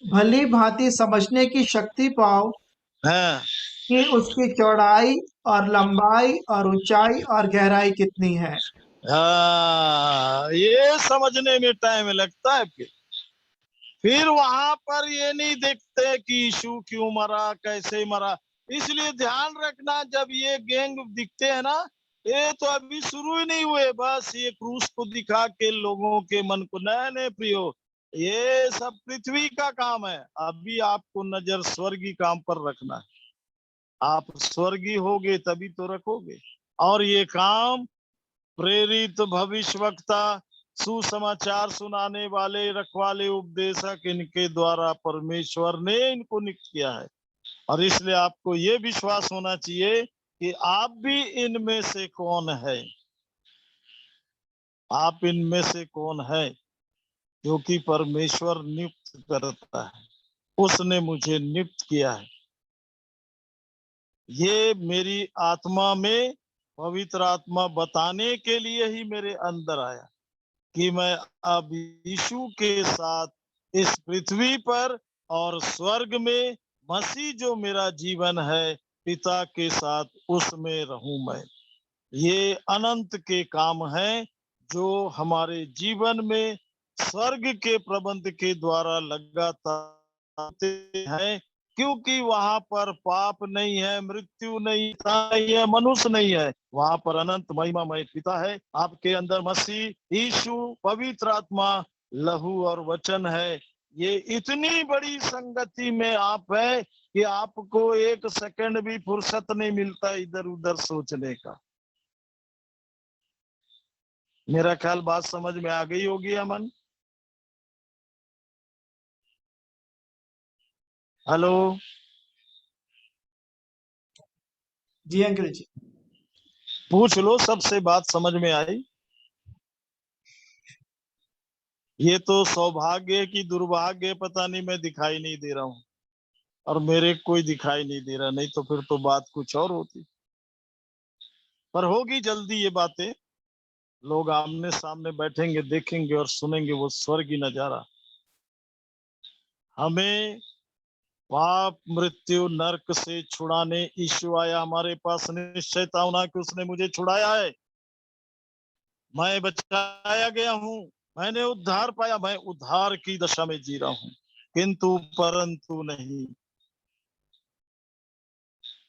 भली भांति समझने की शक्ति पाओ, हाँ कि उसकी चौड़ाई और लंबाई और ऊंचाई और गहराई कितनी है। हाँ, ये समझने में टाइम लगता है। फिर वहां पर ये नहीं देखते कि यीशु क्यों मरा, कैसे मरा। इसलिए ध्यान रखना, जब ये गैंग दिखते हैं ना, ये तो अभी शुरू ही नहीं हुए, बस ये क्रूस को दिखा के लोगों के मन को, नए नए प्रियो, ये सब पृथ्वी का काम है। अभी आपको नजर स्वर्गीय काम पर रखना है। आप स्वर्गीय होगे तभी तो रखोगे। और ये काम प्रेरित, भविष्यवक्ता, सुसमाचार सुनाने वाले, रखवाले, उपदेशक, इनके द्वारा परमेश्वर ने इनको नियुक्त किया है। और इसलिए आपको ये विश्वास होना चाहिए कि आप भी इनमें से कौन है। आप इनमें से कौन है, क्योंकि परमेश्वर नियुक्त करता है। उसने मुझे नियुक्त किया है। ये मेरी आत्मा में पवित्र आत्मा बताने के लिए ही मेरे अंदर आया कि मैं अब यीशु के साथ इस पृथ्वी पर और स्वर्ग में, मसीह जो मेरा जीवन है, पिता के साथ उसमें रहूं मैं। ये अनंत के काम हैं जो हमारे जीवन में स्वर्ग के प्रबंध के द्वारा लगातार होते हैं, क्योंकि वहां पर पाप नहीं है, मृत्यु नहीं है, मनुष्य नहीं है। वहां पर अनंत महिमामय पिता है। आपके अंदर मसीह यीशु, पवित्र आत्मा, लहू और वचन है। ये इतनी बड़ी संगति में आप है कि आपको एक सेकंड भी फुर्सत नहीं मिलता इधर उधर सोचने का। मेरा ख्याल बात समझ में आ गई होगी अमन। हेलो। जी अंकल जी। पूछ लो, सबसे बात समझ में आई। ये तो सौभाग्य की दुर्भाग्य, पता नहीं, मैं दिखाई नहीं दे रहा हूँ और मेरे कोई दिखाई नहीं दे रहा, नहीं तो फिर तो बात कुछ और होती। पर होगी जल्दी ये बातें। लोग आमने सामने बैठेंगे, देखेंगे और सुनेंगे वो स्वर्गीय नजारा। हमें पाप, मृत्यु, नरक से छुड़ाने यीशु आया हमारे पास। निश्चयता होना कि उसने मुझे छुड़ाया है। मैं बचाया गया हूँ, मैंने उद्धार पाया, मैं उद्धार की दशा में जी रहा हूँ। किंतु परंतु नहीं,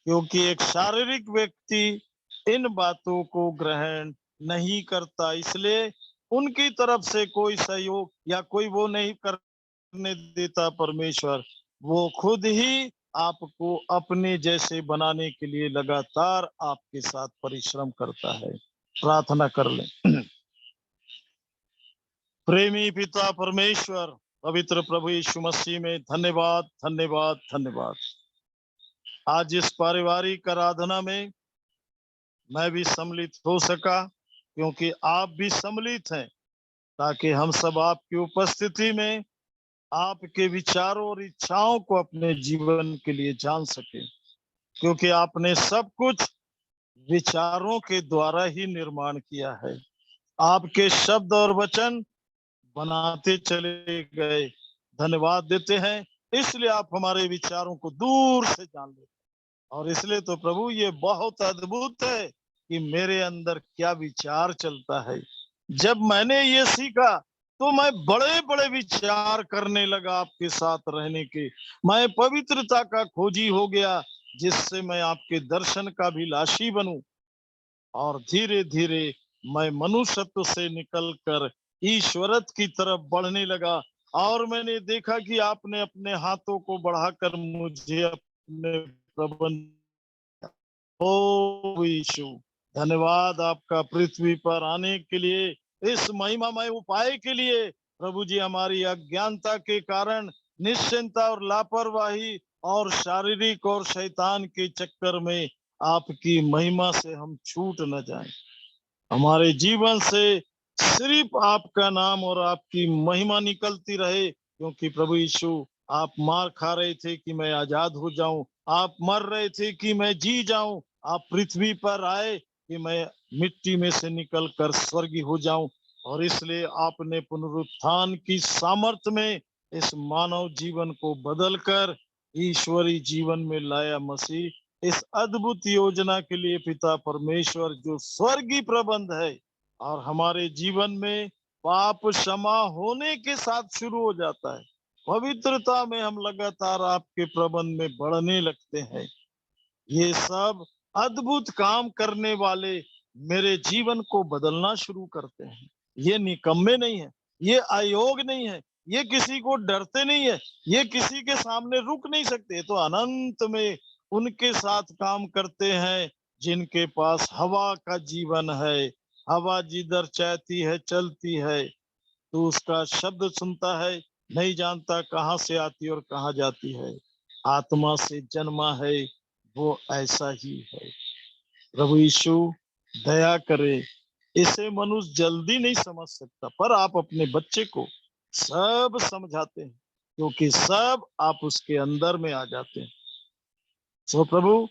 क्योंकि एक शारीरिक व्यक्ति इन बातों को ग्रहण नहीं करता, इसलिए उनकी तरफ से कोई सहयोग या कोई वो नहीं करने देता परमेश्वर। वो खुद ही आपको अपने जैसे बनाने के लिए लगातार आपके साथ परिश्रम करता है। प्रार्थना कर लें। प्रेमी पिता परमेश्वर, पवित्र प्रभु यीशु मसीह में धन्यवाद, धन्यवाद, धन्यवाद। आज इस पारिवारिक आराधना में मैं भी सम्मिलित हो सका, क्योंकि आप भी सम्मिलित हैं, ताकि हम सब आपकी उपस्थिति में आपके विचारों और इच्छाओं को अपने जीवन के लिए जान सके। क्योंकि आपने सब कुछ विचारों के द्वारा ही निर्माण किया है। आपके शब्द और वचन बनाते चले गए। धन्यवाद देते हैं, इसलिए आप हमारे विचारों को दूर से जान लेते। और इसलिए तो प्रभु ये बहुत अद्भुत है कि मेरे अंदर क्या विचार चलता है। जब मैंने ये सीखा तो मैं बड़े बड़े विचार करने लगा आपके साथ रहने के। मैं पवित्रता का खोजी हो गया, जिससे मैं आपके दर्शन का भी लाशी बनूं। और धीरे धीरे मैं मनुष्यत्व से निकलकर ईश्वरत की तरफ बढ़ने लगा। और मैंने देखा कि आपने अपने हाथों को बढ़ाकर मुझे अपने प्रबंध। ओ यीशु, धन्यवाद आपका पृथ्वी पर आने के लिए, इस महिमामय उपाय के लिए। प्रभु जी, हमारी अज्ञानता के कारण, निश्चिंता और लापरवाही और शारीरिक और शैतान के चक्कर में आपकी महिमा से हम छूट न जाएं। हमारे जीवन से सिर्फ आपका नाम और आपकी महिमा निकलती रहे। क्योंकि प्रभु यीशु, आप मार खा रहे थे कि मैं आजाद हो जाऊं, आप मर रहे थे कि मैं जी जाऊं, आप पृथ्वी पर आए कि मैं मिट्टी में से निकल कर स्वर्गीय हो जाऊं। और इसलिए आपने पुनरुत्थान की सामर्थ्य में इस मानव जीवन को बदलकर ईश्वरी जीवन में लाया। मसीह, इस अद्भुत योजना के लिए पिता परमेश्वर जो स्वर्गीय प्रबंध है और हमारे जीवन में पाप क्षमा होने के साथ शुरू हो जाता है। पवित्रता में हम लगातार आपके प्रबंध में बढ़ने लगते हैं। ये सब अद्भुत काम करने वाले मेरे जीवन को बदलना शुरू करते हैं। ये निकम्मे नहीं है, ये अयोग नहीं है, ये किसी को डरते नहीं है, ये किसी के सामने रुक नहीं सकते। तो अनंत में उनके साथ काम करते हैं जिनके पास हवा का जीवन है। हवा जिधर चाहती है चलती है, तो उसका शब्द सुनता है, नहीं जानता कहाँ से आती और कहाँ जाती है। आत्मा से जन्मा है, वो ऐसा ही है। प्रभु यीशु दया करे। इसे मनुष्य जल्दी नहीं समझ सकता, पर आप अपने बच्चे को सब समझाते हैं, क्योंकि सब आप उसके अंदर में आ जाते हैं। सो प्रभु,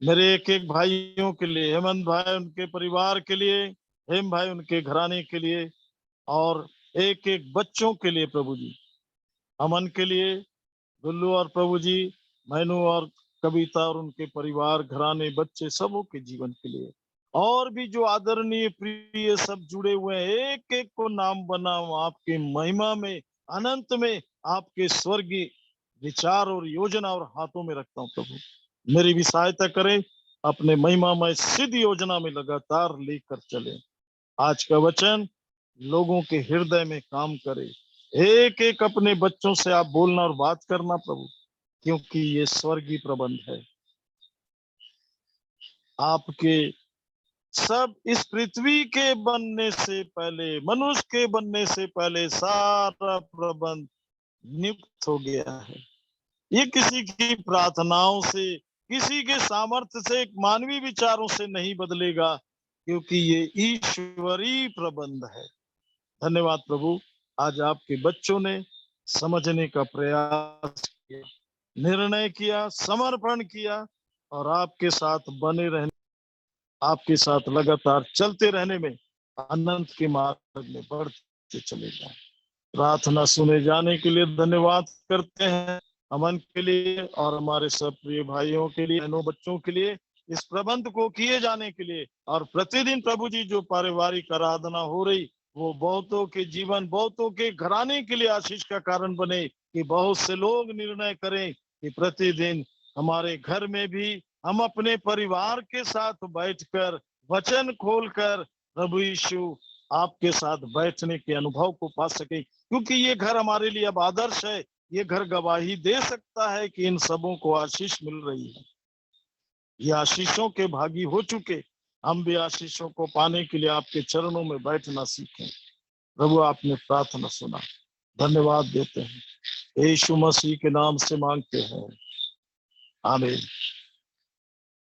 मेरे एक एक भाइयों के लिए, हेमंत भाई उनके परिवार के लिए, हेम भाई उनके घराने के लिए, और एक एक बच्चों के लिए प्रभु जी, अमन के लिए, गुल्लू और प्रभु जी, मैनू और कविता और उनके परिवार, घराने, बच्चे, सबों के जीवन के लिए, और भी जो आदरणीय प्रिय सब जुड़े हुए हैं, एक एक को नाम बनाओ आपके महिमा में, अनंत में आपके स्वर्गीय विचार और योजना और हाथों में रखता हूँ प्रभु। मेरी भी सहायता करें, अपने महिमामय सिद्ध योजना में लगातार लेकर चले। आज का वचन लोगों के हृदय में काम करे। एक एक अपने बच्चों से आप बोलना और बात करना प्रभु, क्योंकि ये स्वर्गीय प्रबंध है आपके। सब इस पृथ्वी के बनने से पहले, मनुष्य के बनने से पहले सारा प्रबंध नियुक्त हो गया है। ये किसी की प्रार्थनाओं से, किसी के सामर्थ्य से, मानवीय विचारों से नहीं बदलेगा, क्योंकि ये ईश्वरीय प्रबंध है। धन्यवाद प्रभु, आज आपके बच्चों ने समझने का प्रयास किया, निर्णय किया, समर्पण किया, और आपके साथ बने रहने, आपके साथ लगातार चलते रहने में अनंत के मार्ग में बढ़ते चले जाए। प्रार्थना सुने जाने के लिए धन्यवाद करते हैं, अमन के लिए और हमारे सब प्रिय भाइयों के लिए, बहनों, बच्चों के लिए, इस प्रबंध को किए जाने के लिए। और प्रतिदिन प्रभु जी जो पारिवारिक आराधना हो रही, वो बहुतों के जीवन, बहुतों के घराने के लिए आशीष का कारण बने, कि बहुत से लोग निर्णय करें कि प्रतिदिन हमारे घर में भी हम अपने परिवार के साथ बैठकर वचन खोलकर प्रभु यीशु आपके साथ बैठने के अनुभव को पा सके, क्योंकि ये घर हमारे लिए अब आदर्श है। ये घर गवाही दे सकता है कि इन सबों को आशीष मिल रही है। ये आशीषों के भागी हो चुके, हम भी आशीषों को पाने के लिए आपके चरणों में बैठना सीखें। प्रभु, आपने प्रार्थना सुना, धन्यवाद देते हैं। यीशु मसीह के नाम से मांगते हैं, आमीन।